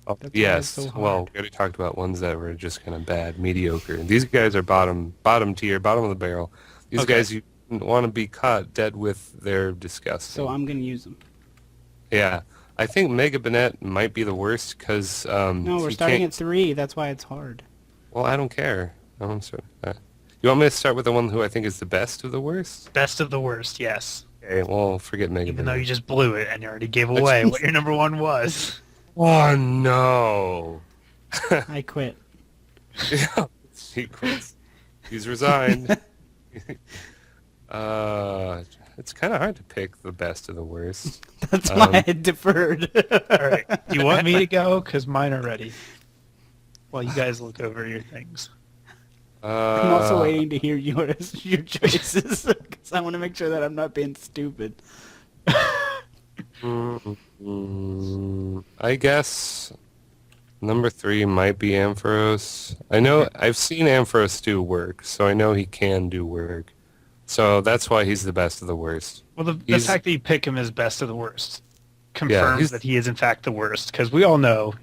oh, That's why yes. it's so Well, hard. we already talked about ones that were just kind of bad, mediocre. These guys are bottom tier, bottom of the barrel. These Okay. guys you want to be caught dead with their disgusting. So I'm gonna use them. Yeah, I think Mega Banette might be the worst because No, we're starting at 3. That's why it's hard. Well, I don't care. I'm sorry. You want me to start with the one who I think is the best of the worst? Best of the worst, yes. Okay, well, forget Mega Even though Banette. you just blew it and you already gave away what your number 1 was. Oh no! I quit. Yeah, he quits. He's resigned. It's kind of hard to pick the best of the worst. That's why I deferred. All right. Do you want me to go? Because mine are ready. While you guys look over your things. I'm also waiting to hear your choices because I want to make sure that I'm not being stupid. I guess number 3 might be Ampharos. I know I've seen Ampharos do work, so I know he can do work. So that's why he's the best of the worst. Well, the He's- fact that you pick him as best of the worst confirms he's- that he is in fact the worst. Because we all know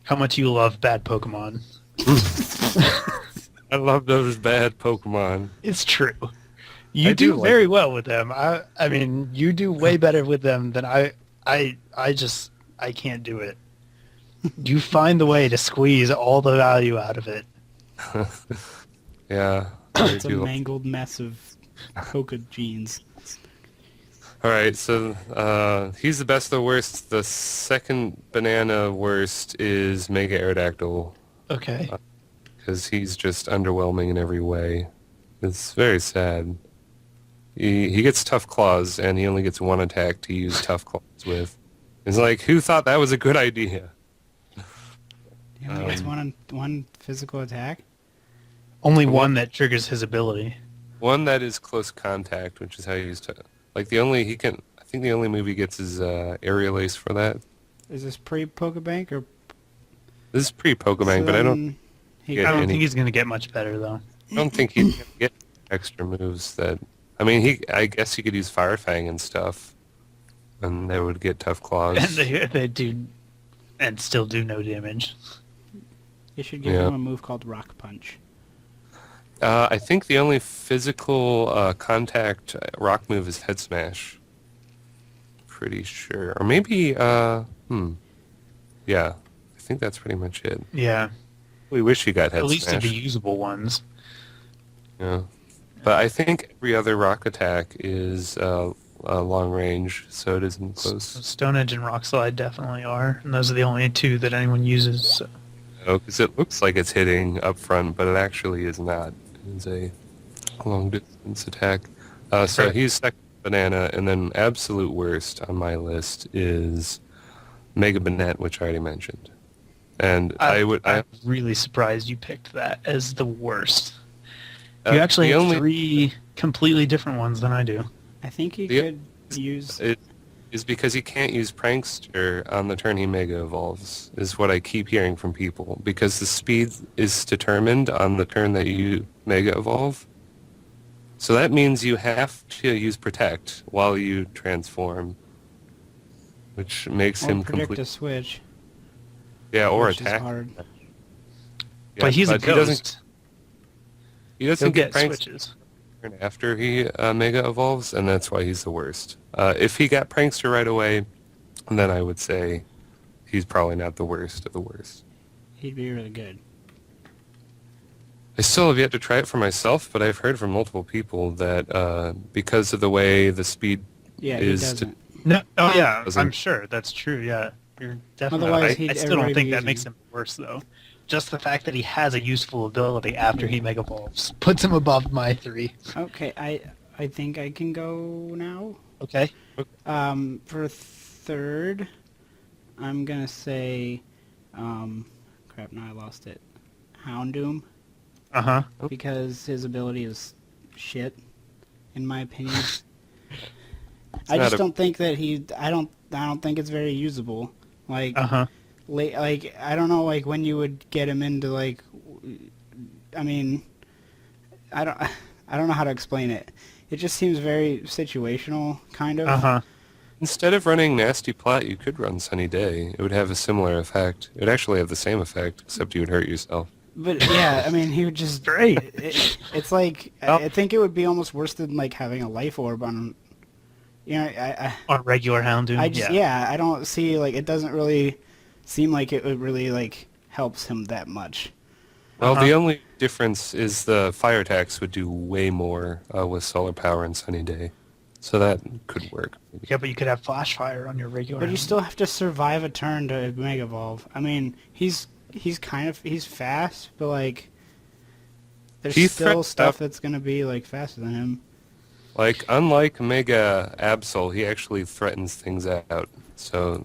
how much you love bad Pokemon. I love those bad Pokemon. It's true. You I do do like very well with them. I mean, you do way better with them than I can't do it. You find the way to squeeze all the value out of it. Yeah. I It's a do. mangled mess of coca genes. All right, so he's the best of the worst. The second banana worst is Mega Aerodactyl Okay. because he's just underwhelming in every way. It's very sad. He gets Tough Claws, and he only gets 1 attack to use Tough Claws with. It's like, who thought that was a good idea? He only gets one physical attack. Only one that triggers his ability. One that is close contact, which is how you use like the only he can. I think the only move he gets is Aerial Ace for that. Is this pre-Pokebank or? This is pre-Pokemon, So but I don't. then he Yeah, I don't any- think he's going to get much better though. I don't think he's gonna get extra moves that. I mean, I guess he could use Fire Fang and stuff, and they would get Tough Claws. And they do, and still do no damage. You should give Yeah. him a move called Rock Punch. I think the only physical contact rock move is Head Smash. Pretty sure, or maybe. Yeah, I think that's pretty much it. Yeah, We wish he got Head at least Smash. to the usable ones. Yeah, but I think every other rock attack is long range, so it isn't close. Stone Edge and Rock Slide definitely are, and those are the only two that anyone uses. So. Because it looks like it's hitting up front, but it actually is not. It's a long distance attack. So Right. he's second Banana, and then absolute worst on my list is Mega Banette, which I already mentioned. And I'm really surprised you picked that as the worst. You uh, actually the have only- 3 completely different ones than I do. I think he The- could use. It is because he can't use Prankster on the turn he Mega Evolves, is what I keep hearing from people. Because the speed is determined on the turn that you Mega Evolve. So that means you have to use Protect while you transform, which makes Or him predict complete. a switch. Yeah, or which is attack. hard. Yeah, But he's a he doesn't. ghost. He doesn't He'll get get Prankster switches. after he Mega Evolves, and that's why he's the worst. If he got Prankster right away, then I would say he's probably not the worst of the worst. He'd be really good. I still have yet to try it for myself, but I've heard from multiple people that because of the way the speed Yeah, he is, doesn't. No, oh yeah, Doesn't- I'm sure that's true. Yeah, you're definitely. Otherwise, I still don't think that makes him worse though. Just the fact that he has a useful ability after he Mega Evolves puts him above my 3. Okay, I think I can go now. Okay. For third, I'm gonna say, crap, now I lost it. Houndoom, Uh huh. because his ability is shit, in my opinion. I not just a- don't think that I don't think it's very usable. Like, Uh huh. like I don't know, like when you would get him into like, I mean, I don't know how to explain it. It just seems very situational, kind of. Uh huh. instead of running Nasty Plot, you could run Sunny Day. It would have a similar effect. It would actually have the same effect, except you would hurt yourself. But yeah, I mean, he would just Great. It's like Well- I think it would be almost worse than like having a life orb on. You know, On regular Houndoom. I just I don't see like it doesn't really seem like it would really like helps him that much. Well, Uh-huh. the only difference is the fire attacks would do way more with Solar Power and Sunny Day. So that could work. Yeah, but you could have Flash Fire on your regular. But you Houndoom. still have to survive a turn to Mega Evolve. I mean, he's fast, but like there's He still threats stuff up- that's gonna be like faster than him. Like, unlike Mega Absol, he actually threatens things out. So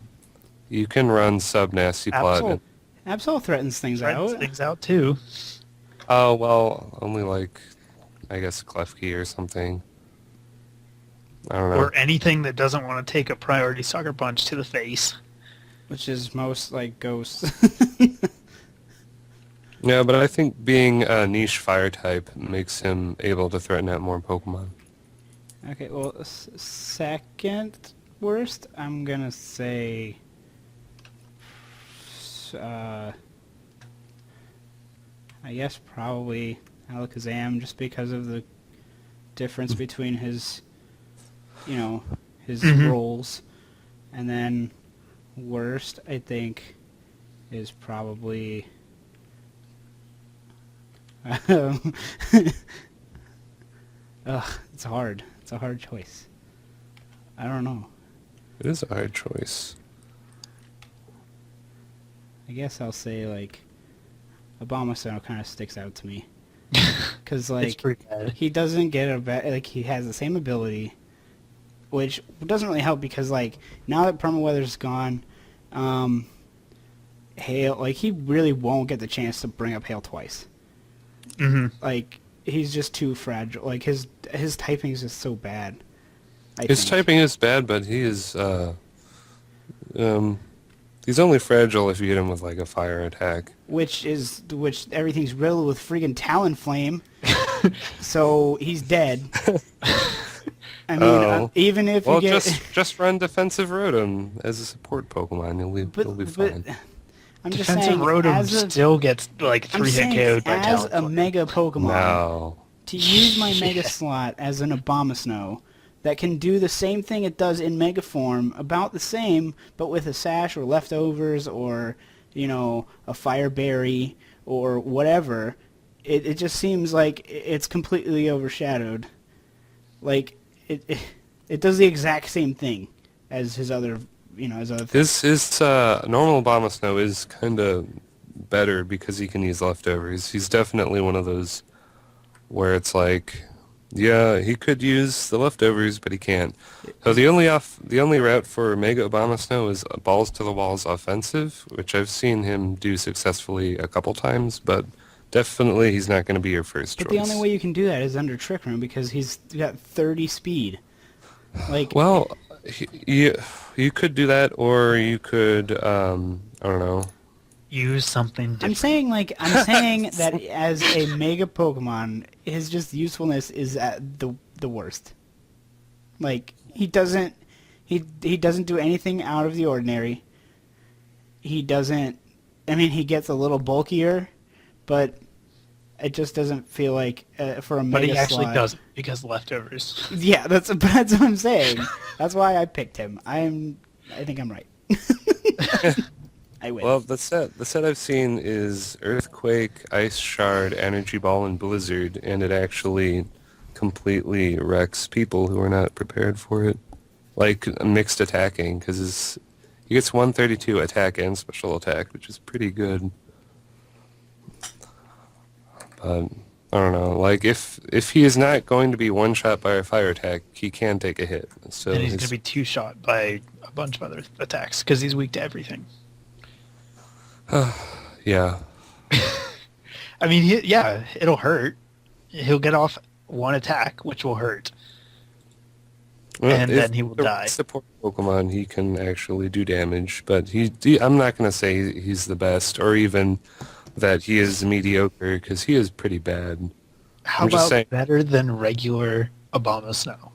you can run sub Nasty Plot. Absol Absol threatens things threatens out. things out too. Oh, well, only like, I guess, Klefki or something. I don't know. Or anything that doesn't want to take a priority sucker punch to the face. Which is most like ghosts. Yeah, but I think being a niche fire type makes him able to threaten out more Pokemon. Okay, well, second worst, I'm gonna say, I guess probably Alakazam, just because of the difference between his, his Mhm. roles, and then worst, I think, is probably. Ugh, it's hard. It's a hard choice. I don't know. It is a hard choice. I guess I'll say like Abomasnow kind of sticks out to me because It's like pretty bad. he doesn't get like he has the same ability, which doesn't really help because like now that Permaweather's gone, Hail like he really won't get the chance to bring up Hail twice. Mm-hmm. Like he's just too fragile. Like his typing is just so bad. I His think. typing is bad, but he is He's only fragile if you hit him with like a fire attack. which everything's riddled with freaking Talon Flame. So he's dead. I mean, Oh. even if Well, you get... just run defensive Rotom as a support Pokemon. You'll be fine. I'm just Defensive saying, Rotom as a, still gets like I'm 3-hit saying KO'd by as a Talonflame. Mega Pokemon, No. to use my Mega slot as an Abomasnow that can do the same thing it does in Mega form, about the same, but with a Sash or leftovers or, a Fire Berry or whatever, it just seems like it's completely overshadowed. Like, it does the exact same thing as his other, his other thing. His normal Abomasnow is kind of better because he can use leftovers. He's definitely one of those where it's like, yeah, he could use the leftovers, but he can't. So the only route for Mega Abomasnow is balls to the walls offensive, which I've seen him do successfully a couple times, but definitely he's not going to be your first But choice. the only way you can do that is under Trick Room because he's got 30 speed. Like, Well, you could do that, or you could, I don't know. Use something different. I'm saying that as a Mega Pokemon, his just usefulness is at the worst. Like, he doesn't do anything out of the ordinary. He doesn't. I mean, he gets a little bulkier, but it just doesn't feel like for a Mega But he actually slot. doesn't because leftovers. Yeah, that's what I'm saying. That's why I picked him. I think I'm right. I win. Well, the set I've seen is Earthquake, Ice Shard, Energy Ball, and Blizzard, and it actually completely wrecks people who are not prepared for it. Like mixed attacking, because he gets 132 attack and special attack, which is pretty good. But I don't know. Like if he is not going to be one shot by a fire attack, he can take a hit. So And he's going to be two-shot by a bunch of other attacks because he's weak to everything. yeah. I mean, it'll hurt. He'll get off one attack, which will hurt. Well, And if then he will the die. Support Pokemon, he can actually do damage, but I'm not going to say he's the best, or even that he is mediocre, because he is pretty bad. How I'm just about saying. better than regular Abomasnow?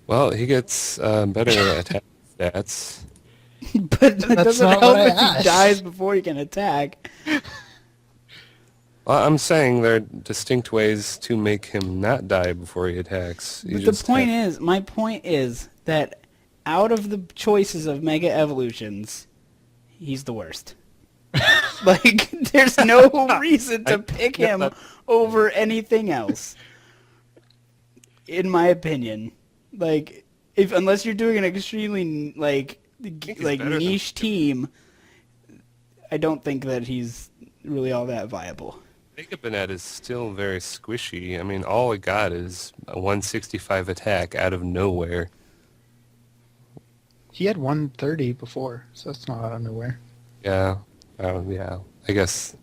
Well, he gets better attack stats. But that That's doesn't not help what I if he asked. dies before he can attack. Well, I'm saying there are distinct ways to make him not die before he attacks. You But just my point is that out of the choices of Mega Evolutions, he's the worst. Like, there's no reason to pick yeah, him but- over anything else. In my opinion. Like, unless you're doing an extremely, like he's better than- niche team, I don't think that he's really all that viable. Mega Banette is still very squishy. I mean, all it got is a 165 attack out of nowhere. He had 130 before, so it's not out of nowhere. Yeah, yeah. I guess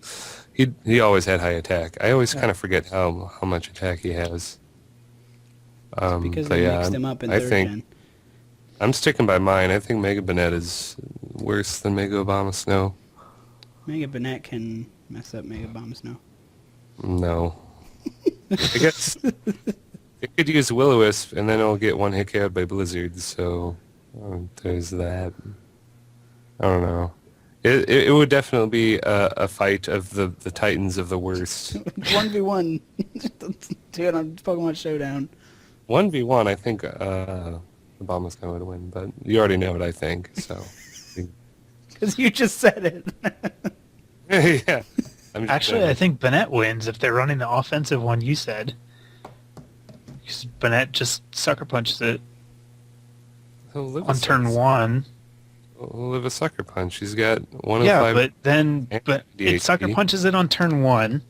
he always had high attack. I always kind of forget how much attack he has. Because but they yeah, mixed him up in I third think gen. I'm sticking by mine. I think Mega Banette is worse than Mega Abomasnow. Mega Banette can mess up Mega Abomasnow. No. I guess it could use Will-O-Wisp, and then it'll get one hit KO'd by Blizzard, so there's that. I don't know. It would definitely be a fight of the titans of the worst. 1v1. Do it on Pokemon Showdown. 1v1, I think Obama's going to win, but you already know what I think, so. Because you just said it. Yeah. I'm just Actually, saying. I think Bennett wins if they're running the offensive one you said. Because Bennett just sucker punches it He'll live on turn one. He'll live a sucker punch. He's got one of Yeah, five. but then and it sucker DHP. punches it on turn one,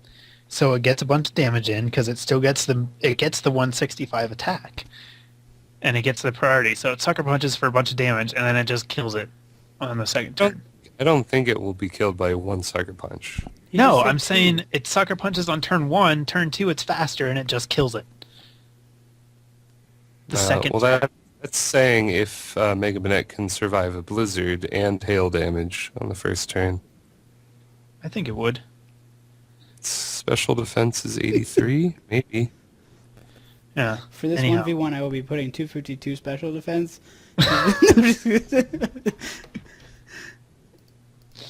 so it gets a bunch of damage in because it still gets the 165 attack, and it gets the priority. So it sucker punches for a bunch of damage, and then it just kills it on the second turn. I don't think it will be killed by one sucker punch. You No, just said I'm two. saying it sucker punches on turn one. Turn two, it's faster, and it just kills it. The second Well, turn. That's saying if Mega Banette can survive a blizzard and hail damage on the first turn. I think it would. Its special defense is 83, maybe. Yeah. For this Anyhow. 1v1, I will be putting 252 special defense.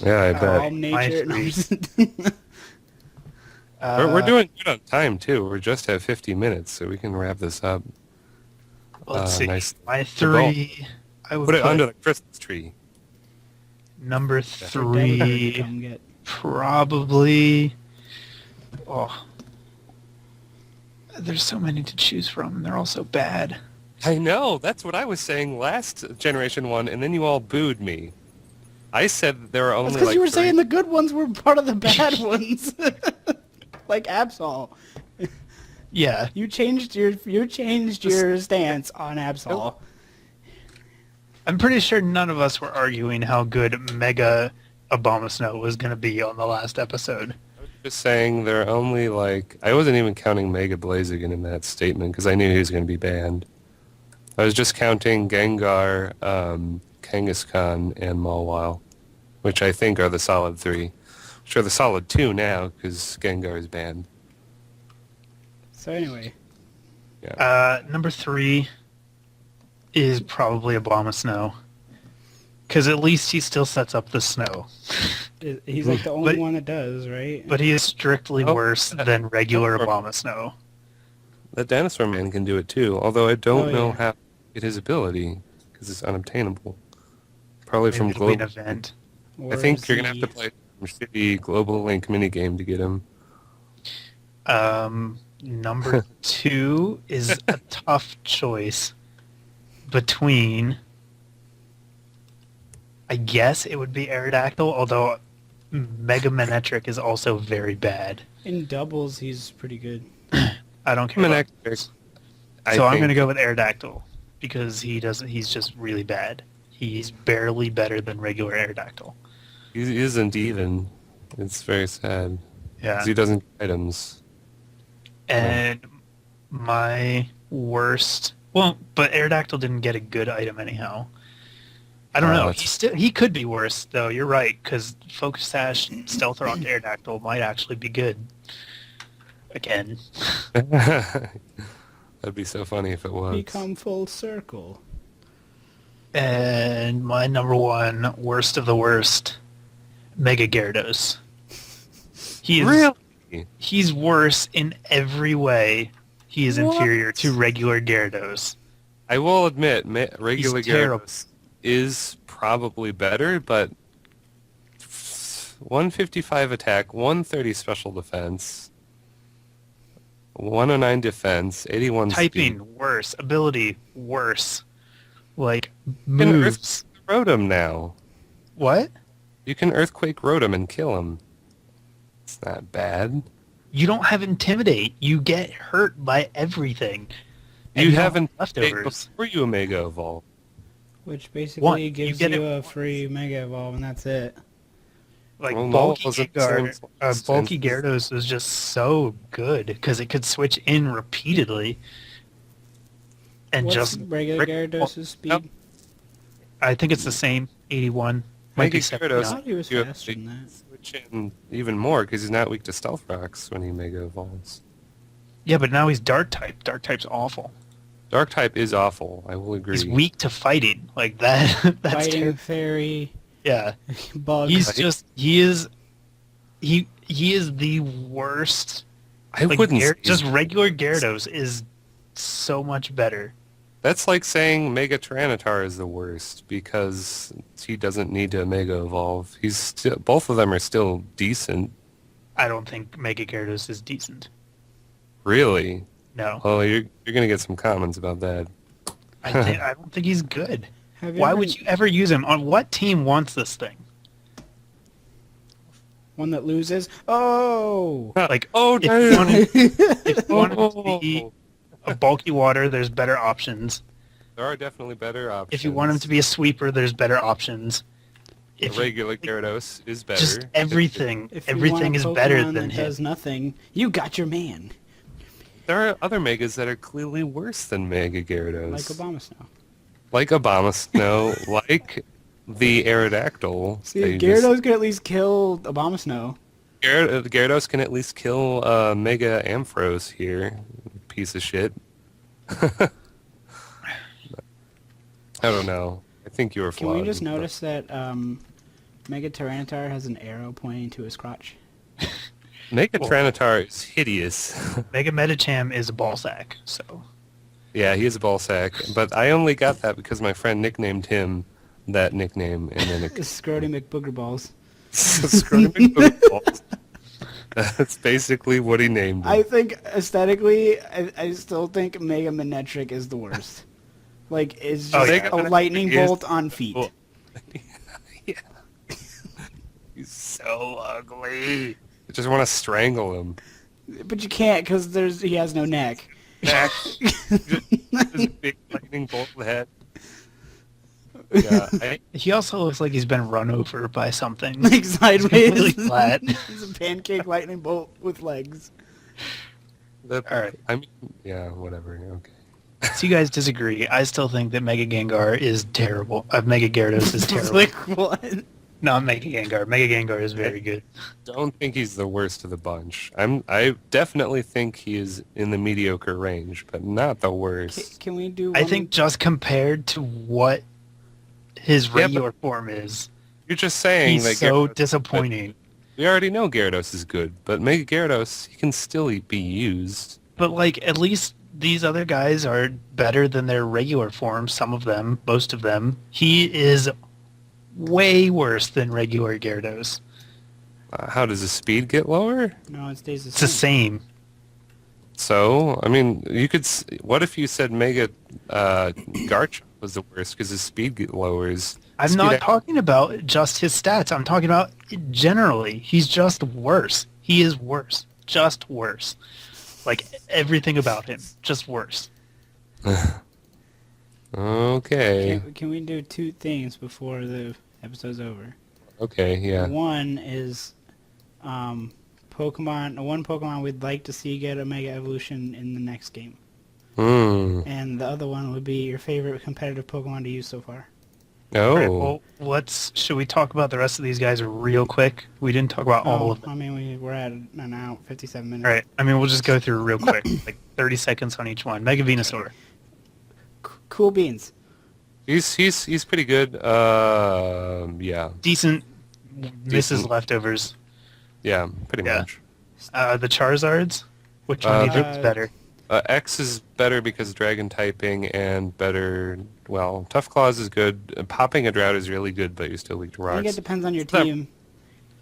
Yeah, I bet. All nature. No, I'm just- We're doing good on time, too. We just have 50 minutes, so we can wrap this up. Let's see. Nice. My 3, I would Put it under the Christmas tree. number For Denver to 3, come get. probably... Oh. There's so many to choose from, and they're all so bad. I know. That's what I was saying last Generation 1, and then you all booed me. I said that there were only That's because like you were 3. saying the good ones were part of the bad ones. Like Absol. Yeah. You changed your stance on Absol. I'm pretty sure none of us were arguing how good Mega Abomasnow was going to be on the last episode. Just saying there are only like... I wasn't even counting Mega Blaziken in that statement because I knew he was going to be banned. I was just counting Gengar, Kangaskhan, and Mawile, which I think are the solid 3. Which are the solid 2 now because Gengar is banned. So anyway, Number 3 is probably Abomasnow. Because at least he still sets up the snow. he's like the only But- one that does, right? But he is strictly Oh, worse than regular Abomasnow. The Dinosaur Man can do it too, although I don't Oh, know yeah. how to get his ability because it's unobtainable. Probably Maybe from it'll be an Global. event. I think you're going to have to play some shitty Global Link minigame to get him. Number 2 is a tough choice between... I guess it would be Aerodactyl, although Mega Manectric is also very bad. In doubles, he's pretty good. I don't care. about- Manectric, So I'm going to go with Aerodactyl because he's just really bad. He's barely better than regular Aerodactyl. He isn't even. It's very sad. Yeah. 'Cause he doesn't get items. And my worst... Well, but Aerodactyl didn't get a good item anyhow. I don't know. that's- He could be worse, though. You're right, because Focus Sash Stealth Rock Aerodactyl might actually be good. Again. That'd be so funny if it was. Become full circle. And my number 1, worst of the worst, Mega Gyarados. He is, Really? He's worse in every way. He is What? inferior to regular Gyarados. I will admit, regular He's terrible. Gyarados is probably better, but 155 attack, 130 special defense, 109 defense, 81 Typing, speed. worse. Ability, worse. Like, You can moves. Earthquake Rotom now. What? You can Earthquake Rotom and kill him. It's not bad. You don't have Intimidate. You get hurt by everything. And You don't haven't leftovers. before you Omega Evolve. Which basically One, you gives get you it- a free Mega Evolve, and that's it. Like Well, bulky Mole wasn't the same bulky instance. Gyarados was just so good because it could switch in repeatedly, and What's just regular Rick- Gyarados' speed? Nope. I think it's the same 81. Might Mega be I 79. Gyarados, thought he was you have faster to than that. switch in even more because he's not weak to Stealth Rocks when he Mega Evolves. Yeah, but now he's Dark type. Dark type's awful. Dark type is awful. I will agree. He's weak to fighting. Like that. That's Fighting terrible. Fairy, Yeah, Bug. he's Right. just he is the worst. I Like, wouldn't. say just he's- regular Gyarados is so much better. That's like saying Mega Tyranitar is the worst because he doesn't need to Mega Evolve. He's still, both of them are still decent. I don't think Mega Gyarados is decent. Really. No, Well, you're gonna get some comments about that. I don't think he's good. Have you Why ever- would you ever use him? On what team wants this thing? One that loses? Oh! Like, Oh, if you wanted, if you wanted to Oh. be a bulky water, there's better options. There are definitely better options. If you want him to be a sweeper, there's better options. a If you- regular Gyarados is better. just everything, If you everything want a is better Pokemon than that him. does nothing, you got your man. There are other Megas that are clearly worse than Mega Gyarados. Like Obama Snow. Like Obama Snow, like the Aerodactyl. See, Gyarados could at least kill Obama Snow. Gyarados can at least kill Mega Ampharos here. Piece of shit. I don't know. I think you were Can flawed. we just notice that Mega Tyranitar has an arrow pointing to his crotch? Mega Tyranitar is hideous. Mega Medicham is a ball sack, so... Yeah, he is a ball sack, but I only got that because my friend nicknamed him that nickname, and then it... Scrody McBooger Balls. That's basically what he named him. I think aesthetically, I still think Mega Manectric is the worst. Like, it's just Mega a Manectric lightning is bolt on feet. cool. Yeah. He's so ugly. I just want to strangle him. But you can't because he has no neck. Just big lightning bolt in the head. Yeah, He also looks like he's been run over by something. Like sideways. Completely flat. He's a pancake lightning bolt with legs. All right. I mean, yeah, whatever. Okay. So you guys disagree. I still think that Mega Gengar is terrible. Mega Gyarados is terrible. Like, what? Not Mega Gengar. Mega Gengar is very good. Don't think he's the worst of the bunch. I definitely think he is in the mediocre range, but not the worst. Can we do I think just compared to what his regular form is, You're just saying he's that so Gyarados- disappointing. We already know Gyarados is good, but Mega Gyarados, he can still be used. But like, at least these other guys are better than their regular forms. Some of them, most of them. He is way worse than regular Gyarados. How does his speed get lower? No, it stays the It's the same. same. So, I mean, you could... What if you said Mega Garchomp was the worst because his speed lowers? I'm not talking about just his stats. I'm talking about generally. He's just worse. He is worse. Just worse. Like, everything about him. Just worse. Okay. Can we do two things before the episode's over? Okay, yeah. One is one Pokemon we'd like to see get a Mega Evolution in the next game. And the other one would be your favorite competitive Pokemon to use so far. Oh. All right, well, should we talk about the rest of these guys real quick? We didn't talk about all of them. I mean, we're at an hour, 57 minutes. All right, I mean, we'll just go through real quick, like 30 seconds on each one. Mega Venusaur. Cool beans. He's pretty good. Yeah. Decent misses leftovers. Yeah, pretty Yeah. much. The Charizards? Which one do you think is better? X is better because dragon typing and better... Well, Tough Claws is good. Popping a Drought is really good, but you're still weak to I think rocks. it depends on your team.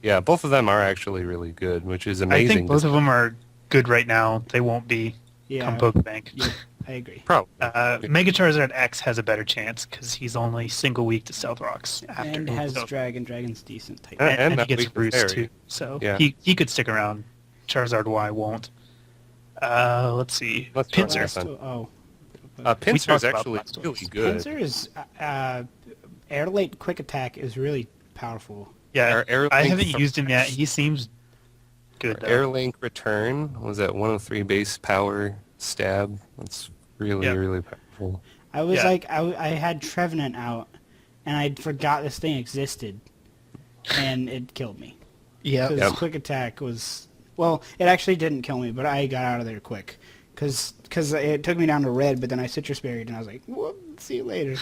Yeah, both of them are actually really good, which is I amazing. think both of them are good right now. They won't be come Pokebank. Yeah, I agree. Probably. Mega Charizard X has a better chance because he's only single weak to Stealth Rocks after. And has so- Dragon. Dragon's decent type. and he not gets weak to Roost Fairy. too. So Yeah. he could stick around. Charizard Y won't. Let's see. Let's try Pinsir. Blastoise. Oh. Pinsir is talked about actually Blastoise. really good. Pinsir is air late quick attack is really powerful. Yeah, Our Air I Link haven't from- used him yet. He seems good though. Air Link Return was at 103 base power stab. That's really, Yeah. really powerful. I was Yeah. like, I had Trevenant out, and I forgot this thing existed, and it killed me. Yeah. Because Yep. quick attack was... Well, it actually didn't kill me, but I got out of there quick. Because it took me down to red, but then I citrus berried, and I was like, whoop, see you later.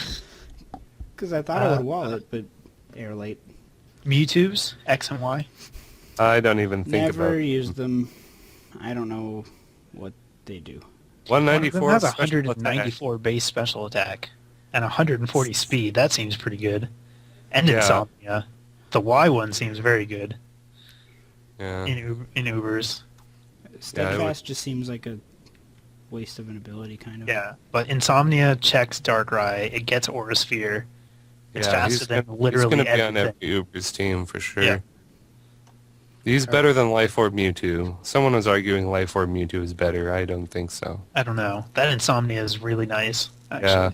Because I thought I would wall it, but air late. Mewtwo's X and Y. I don't even think Never about used them. I don't know what they do. One of them 194 has special 194 base special attack and 140 speed. That seems pretty good. And Yeah. Insomnia. The Y one seems very good attack. Yeah. in Ubers. Steadfast just seems like a waste of an ability, kind of. Yeah, but Insomnia checks Darkrai. It gets Aura Sphere. It's faster than literally he's gonna be on everything. every Uber's team for sure. Yeah. He's better than Life Orb Mewtwo. Someone was arguing Life Orb Mewtwo is better. I don't think so. I don't know. That Insomnia is really nice, Yeah.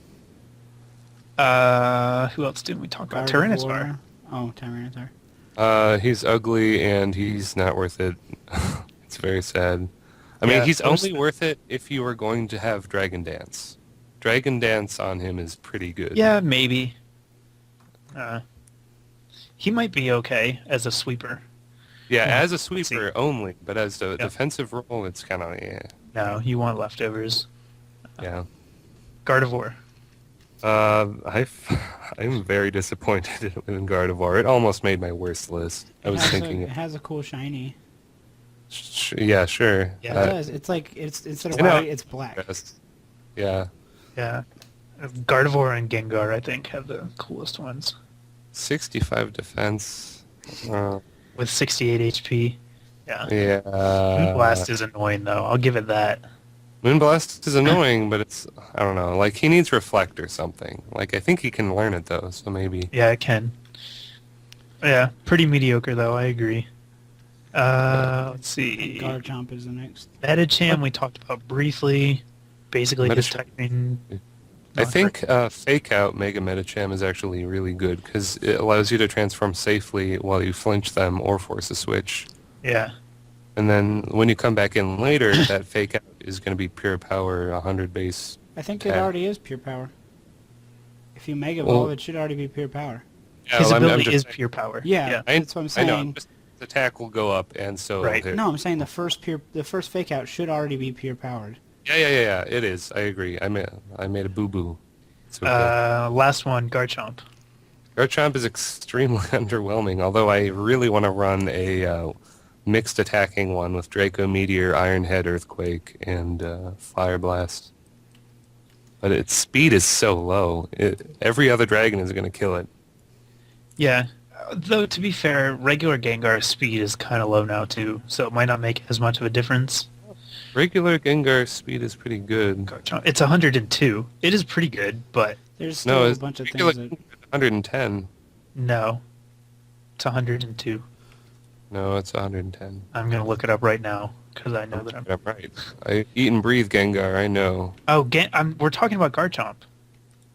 actually. Who else didn't we talk about? Tyranitar. Oh, Tyranitar. He's ugly and he's not worth it. It's very sad. I mean, Yeah, he's most- only worth it if you are going to have Dragon Dance. Dragon Dance on him is pretty good. Yeah, maybe. He might be okay as a sweeper. Yeah, Well, as a let's see. sweeper only, but as a Yeah. defensive role, it's kind of, yeah. No, you want leftovers. Yeah. Gardevoir. I'm very disappointed in Gardevoir. It almost made my worst list. I was thinking, it has a cool shiny. Yeah, sure. Yeah, It does. It's like it's instead of I know. white, it's black. Yes. Yeah. Yeah. Gardevoir and Gengar, I think, have the coolest ones. 65 defense. With 68 HP. Yeah. Yeah. Moonblast is annoying, though. I'll give it that. Moonblast is annoying, but it's, I don't know, like he needs Reflect or something. Like I think he can learn it though, so maybe. Yeah, it can. Yeah, pretty mediocre, though. I agree. Let's see. Garchomp is the next. Metacham we talked about briefly. Basically just Metacham. typing. I think Fake Out Mega Metacham is actually really good because it allows you to transform safely while you flinch them or force a switch. Yeah. And then when you come back in later, that Fake Out is going to be pure power, 100 base. I think it Okay. already is pure power. If you Mega Well- Evolve, it should already be pure power. Yeah, His well, I'm ability just is saying- pure power. Yeah, I- that's what I'm I saying. know. Just the attack will go up, and so Right. it- No, I'm saying the first Fake Out should already be pure powered. Yeah. It is. I agree. I made a boo boo. It's okay. Last one, Garchomp. Garchomp is extremely underwhelming, although I really want to run a mixed attacking one with Draco Meteor, Iron Head, Earthquake, and Fire Blast. But its speed is so low. Every other dragon is going to kill it. Yeah. Though, to be fair, regular Gengar's speed is kind of low now, too, so it might not make as much of a difference. Regular Gengar's speed is pretty good. Garchomp, it's 102. It is pretty good, but There's still No, a it's bunch of regular things that... 110. no. It's 102. No, it's 110. I'm going to look it up right now, because I know that I'm right. I eat and breathe Gengar, I know. Oh, we're talking about Garchomp.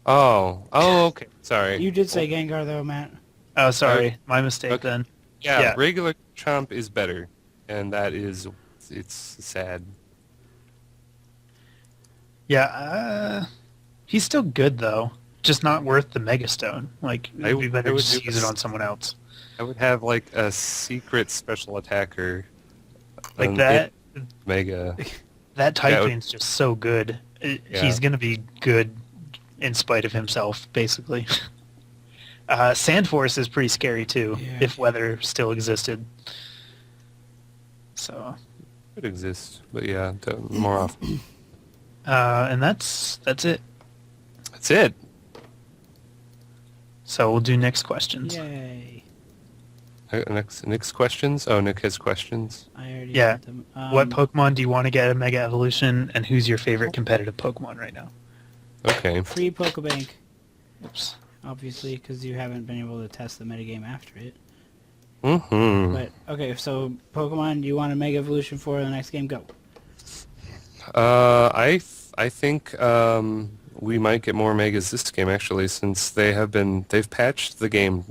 Oh, okay. Sorry. You did say Gengar, though, Matt. Oh, sorry. My mistake, Okay. then. Yeah, Yeah. regular Chomp is better, and it's sad. Yeah, he's still good, though. Just not worth the Mega Stone. Like, I it'd be better would to just do use it this- on someone else. I would have like a secret special attacker. Like that. Mega. That Yeah, it would- typing's just so good. Yeah. He's going to be good in spite of himself, basically. Sandforce is pretty scary, too, Yeah. if weather still existed. So, Could exist, but yeah, more often. and that's it. That's it. So we'll do next questions. Yay. Nick's questions? Oh, Nick has questions. I already Yeah. had them. What Pokemon do you want to get a Mega Evolution, and who's your favorite competitive Pokemon right now? Okay. Free Pokebank, Oops. obviously, because you haven't been able to test the metagame after it. Mm-hmm. But, okay, so Pokemon you want a Mega Evolution for the next game? Go. I think we might get more Megas this game actually, since they've patched the game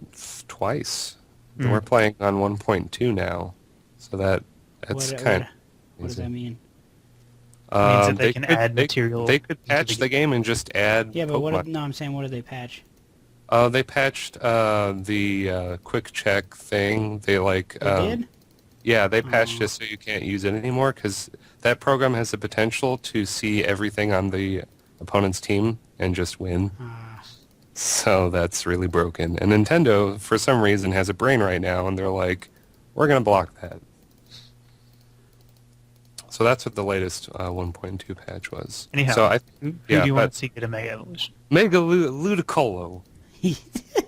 twice. Mm. We're playing on 1.2 now, so that's kind What does that mean? Means that they can add material They could into patch the the game and just add Yeah, but Pokemon. no, I'm saying what did they patch? They patched the quick check thing. They They did? Yeah, they patched Oh. it so you can't use it anymore because that program has the potential to see everything on the opponent's team and just win. So that's really broken. And Nintendo, for some reason, has a brain right now, and they're like, we're going to block that. So that's what the latest 1.2 patch was. Anyhow, so who yeah, do you want but- to see get a Mega Evolution? Mega Ludicolo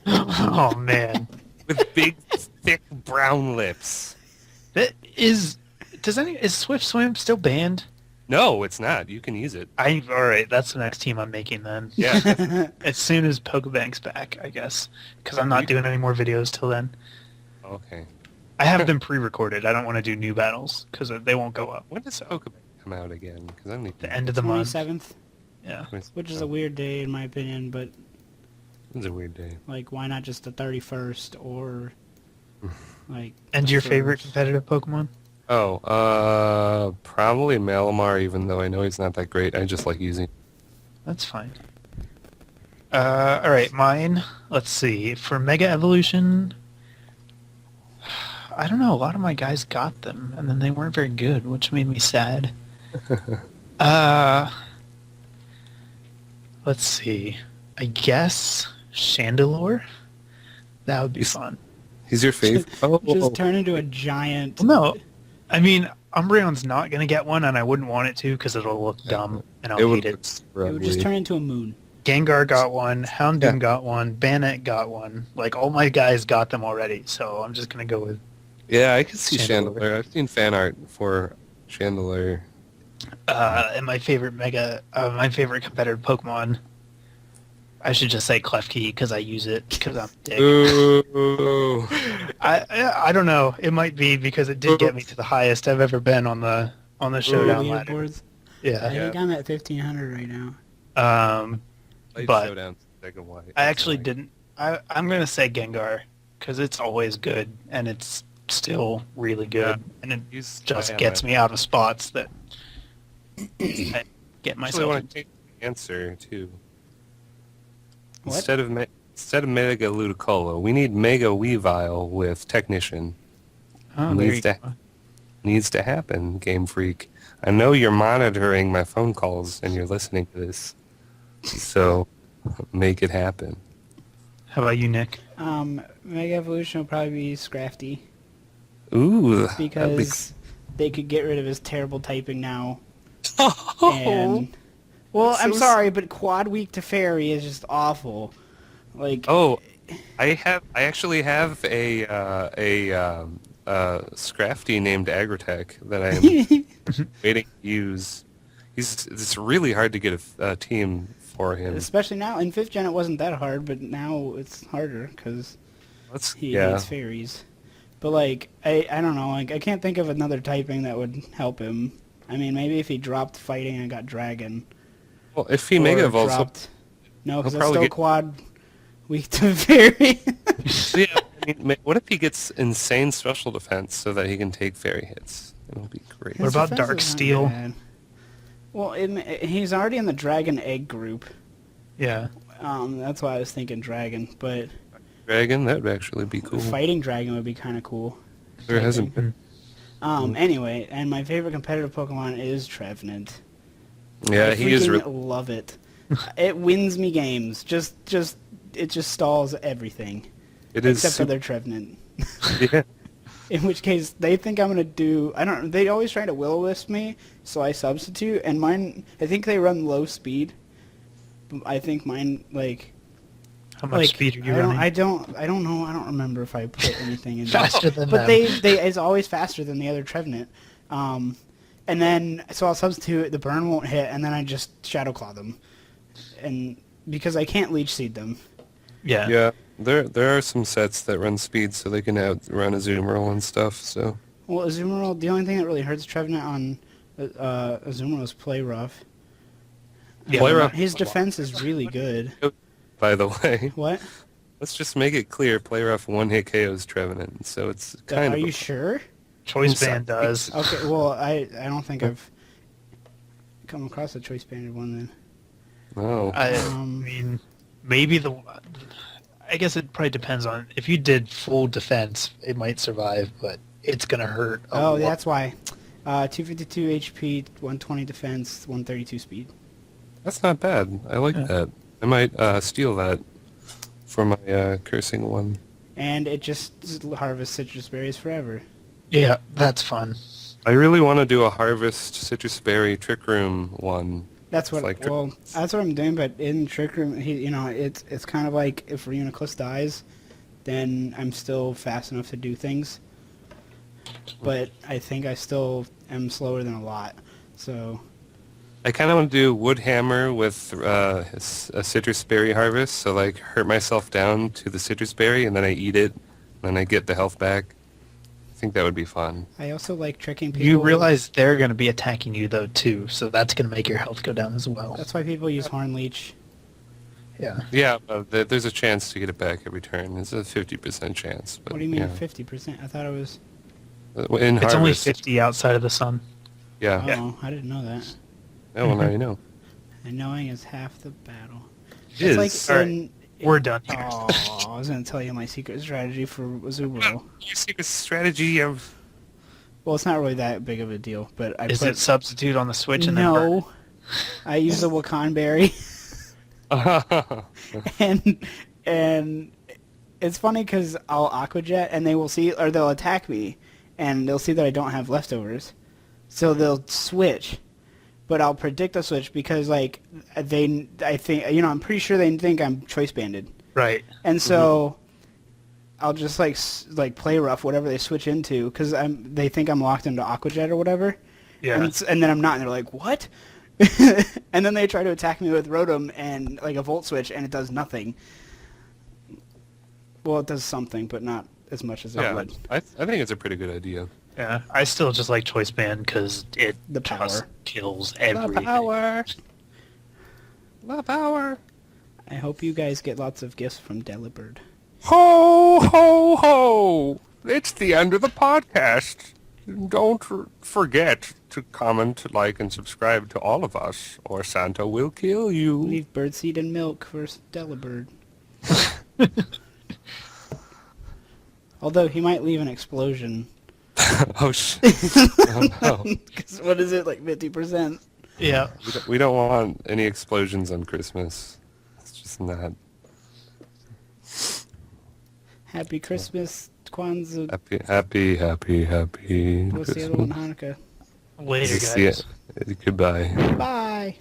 Oh, man. with big, thick brown lips. That is... Is Swift Swim still banned? No, it's not. You can use it. Alright, that's the next team I'm making then. Yeah. As soon as Pokebank's back, I guess. Because I'm not doing any more videos till then. Okay. I have them pre-recorded. I don't want to do new battles, because they won't go up. When does Pokemon come out again? Because I need The end of the month. 27th, Yeah. which is a weird day in my opinion, but It's a weird day. like why not just the 31st or like And the your favorite 1st? competitive Pokemon? Oh, probably Malamar, even though I know he's not that great. I just like using. That's fine. All right, mine. Let's see. For Mega Evolution, I don't know. A lot of my guys got them, and then they weren't very good, which made me sad. Uh, let's see. I guess Chandelure. That would be fun. He's your favorite? Just turn into a giant. Well, no, I mean Umbreon's not gonna get one, and I wouldn't want it to because it'll look dumb, and I'll hate it. It would just turn into a moon. Gengar got one, Houndoom got one, Banette got one. Like, all my guys got them already, so I'm just going to go with... Yeah, I can see Chandelure. Chandelure. I've seen fan art for Chandelure. And my favorite my favorite competitive Pokemon, I should just say Klefki because I use it because I'm a dick. Ooh. I don't know. It might be because it did get me to the highest I've ever been on the showdown ladder. Leaderboards. I Yeah. think I'm at 1,500 right now. Light But Showdown, second white. I actually didn't. I'm going to say Gengar because it's always good and it's still really good, and it just gets me out of spots that I get I myself want in. to change the answer too. What? Instead of Mega Ludicolo, we need Mega Weavile with Technician. Oh, there you needs go. to needs to happen, Game Freak. I know you're monitoring my phone calls and you're listening to this, so make it happen. How about you, Nick? Mega Evolution will probably be Scrafty Ooh, that'd be because they could get rid of his terrible typing now. cool. And well, That's I'm so sorry, but Quad Weak to Fairy is just awful. Like, Oh, I actually have a Scrafty named Agritech that I'm waiting to use. It's really hard to get a team for him. especially now in 5th gen, it wasn't that hard, but now it's harder because he hates fairies. But like, I don't know. Like, I can't think of another typing that would help him. I mean, maybe if he dropped fighting and got dragon. Well, if he Or Mega Evolves, no, he'll because it's probably still get- Quad Weak to Fairy. yeah, I mean, what if he gets insane special defense so that he can take fairy hits? It'll be great. What His about defense Dark is not Steel? bad. Well, he's already in the Dragon Egg group. Yeah. That's why I was thinking Dragon, but Dragon, that would actually be cool. Fighting Dragon would be kind of cool. There hasn't been. Anyway, and my favorite competitive Pokemon is Trevenant. Yeah, I he is. freaking love it. It wins me games. It just stalls everything. It is. Except for their Trevenant. Yeah. In which case, they think I'm gonna do. I don't. They always try to will-o-wisp me, so I substitute. And mine, I think they run low speed. I think mine like. How much speed are you running? I don't know. I don't remember if I put anything in. Faster than But them. they it's always faster than the other Trevenant. And then so I'll substitute. The burn won't hit, and then I just Shadow Claw them, and because I can't Leech Seed them. Yeah. Yeah, there are some sets that run speed so they can outrun Azumarill and stuff. So Well, Azumarill, the only thing that really hurts Trevenant on Azumarill is Play Rough. Play Rough- His defense is really good. by the way, What? let's just make it clear: Play Rough one hit KOs Trevenant, so it's kind Are of. you sure? Choice Inside. Band does. Okay, well, I don't think I've come across a choice banded one then. Oh, I Um, mean, maybe I guess it probably depends on if you did full defense, it might survive, but it's gonna hurt. a Oh, lot. that's why. 252 HP, 120 defense, 132 speed. that's not bad. I like that. I might steal that for my cursing one. And it just harvests citrus berries forever. Yeah, that's fun. I really want to do a Harvest Citrus Berry Trick Room one. That's what. It's like Well, that's what I'm doing. But in Trick Room, it's kind of like if Reuniclus dies, then I'm still fast enough to do things. But I think I still am slower than a lot. So I kind of want to do Wood Hammer with a Citrus Berry Harvest, so like hurt myself down to the Citrus Berry and then I eat it, and then I get the health back. I think that would be fun. I also like tricking people. You realize they're gonna be attacking you though too, so that's gonna make your health go down as well. That's why people use Horn Leech. Yeah. Yeah, there's a chance to get it back every turn. It's a 50% chance. But, What do you mean yeah. 50%? I thought it was. In It's only Harvest, 50 outside of the sun. yeah. Oh, I didn't know that. Oh, well, now you know. And knowing is half the battle. It is. It's All like right. in, We're done here. Oh, I was gonna tell you my secret strategy for Azumarill. You see the strategy of... Well, it's not really that big of a deal, but I Is put it substitute on the Switch and then burn? no. I use the Wakan berry, and it's funny because I'll Aqua Jet and they will see, or they'll attack me, and they'll see that I don't have leftovers, so they'll switch. But I'll predict a switch because I think I'm pretty sure they think I'm choice banded, Right. and so I'll just play rough whatever they switch into because they think I'm locked into Aqua Jet or whatever. Yeah. And then I'm not, and they're like, what? And then they try to attack me with Rotom and like a Volt Switch, and it does nothing. Well, it does something, but not as much as it Yeah, would. I think it's a pretty good idea. Yeah. I still just like Choice Band because it The power. just kills everything. The power! I hope you guys get lots of gifts from Delibird. Ho, ho, ho! It's the end of the podcast. Don't forget to comment, like, and subscribe to all of us, or Santa will kill you. Leave birdseed and milk for Delibird. Although he might leave an explosion. Oh, shit. Oh, no. 'Cause what is it, like 50%? Yeah. We don't want any explosions on Christmas. It's just not... Happy Christmas, Kwanzaa. Happy We'll see you on Christmas. Hanukkah. Later, See ya. guys. Goodbye. Bye.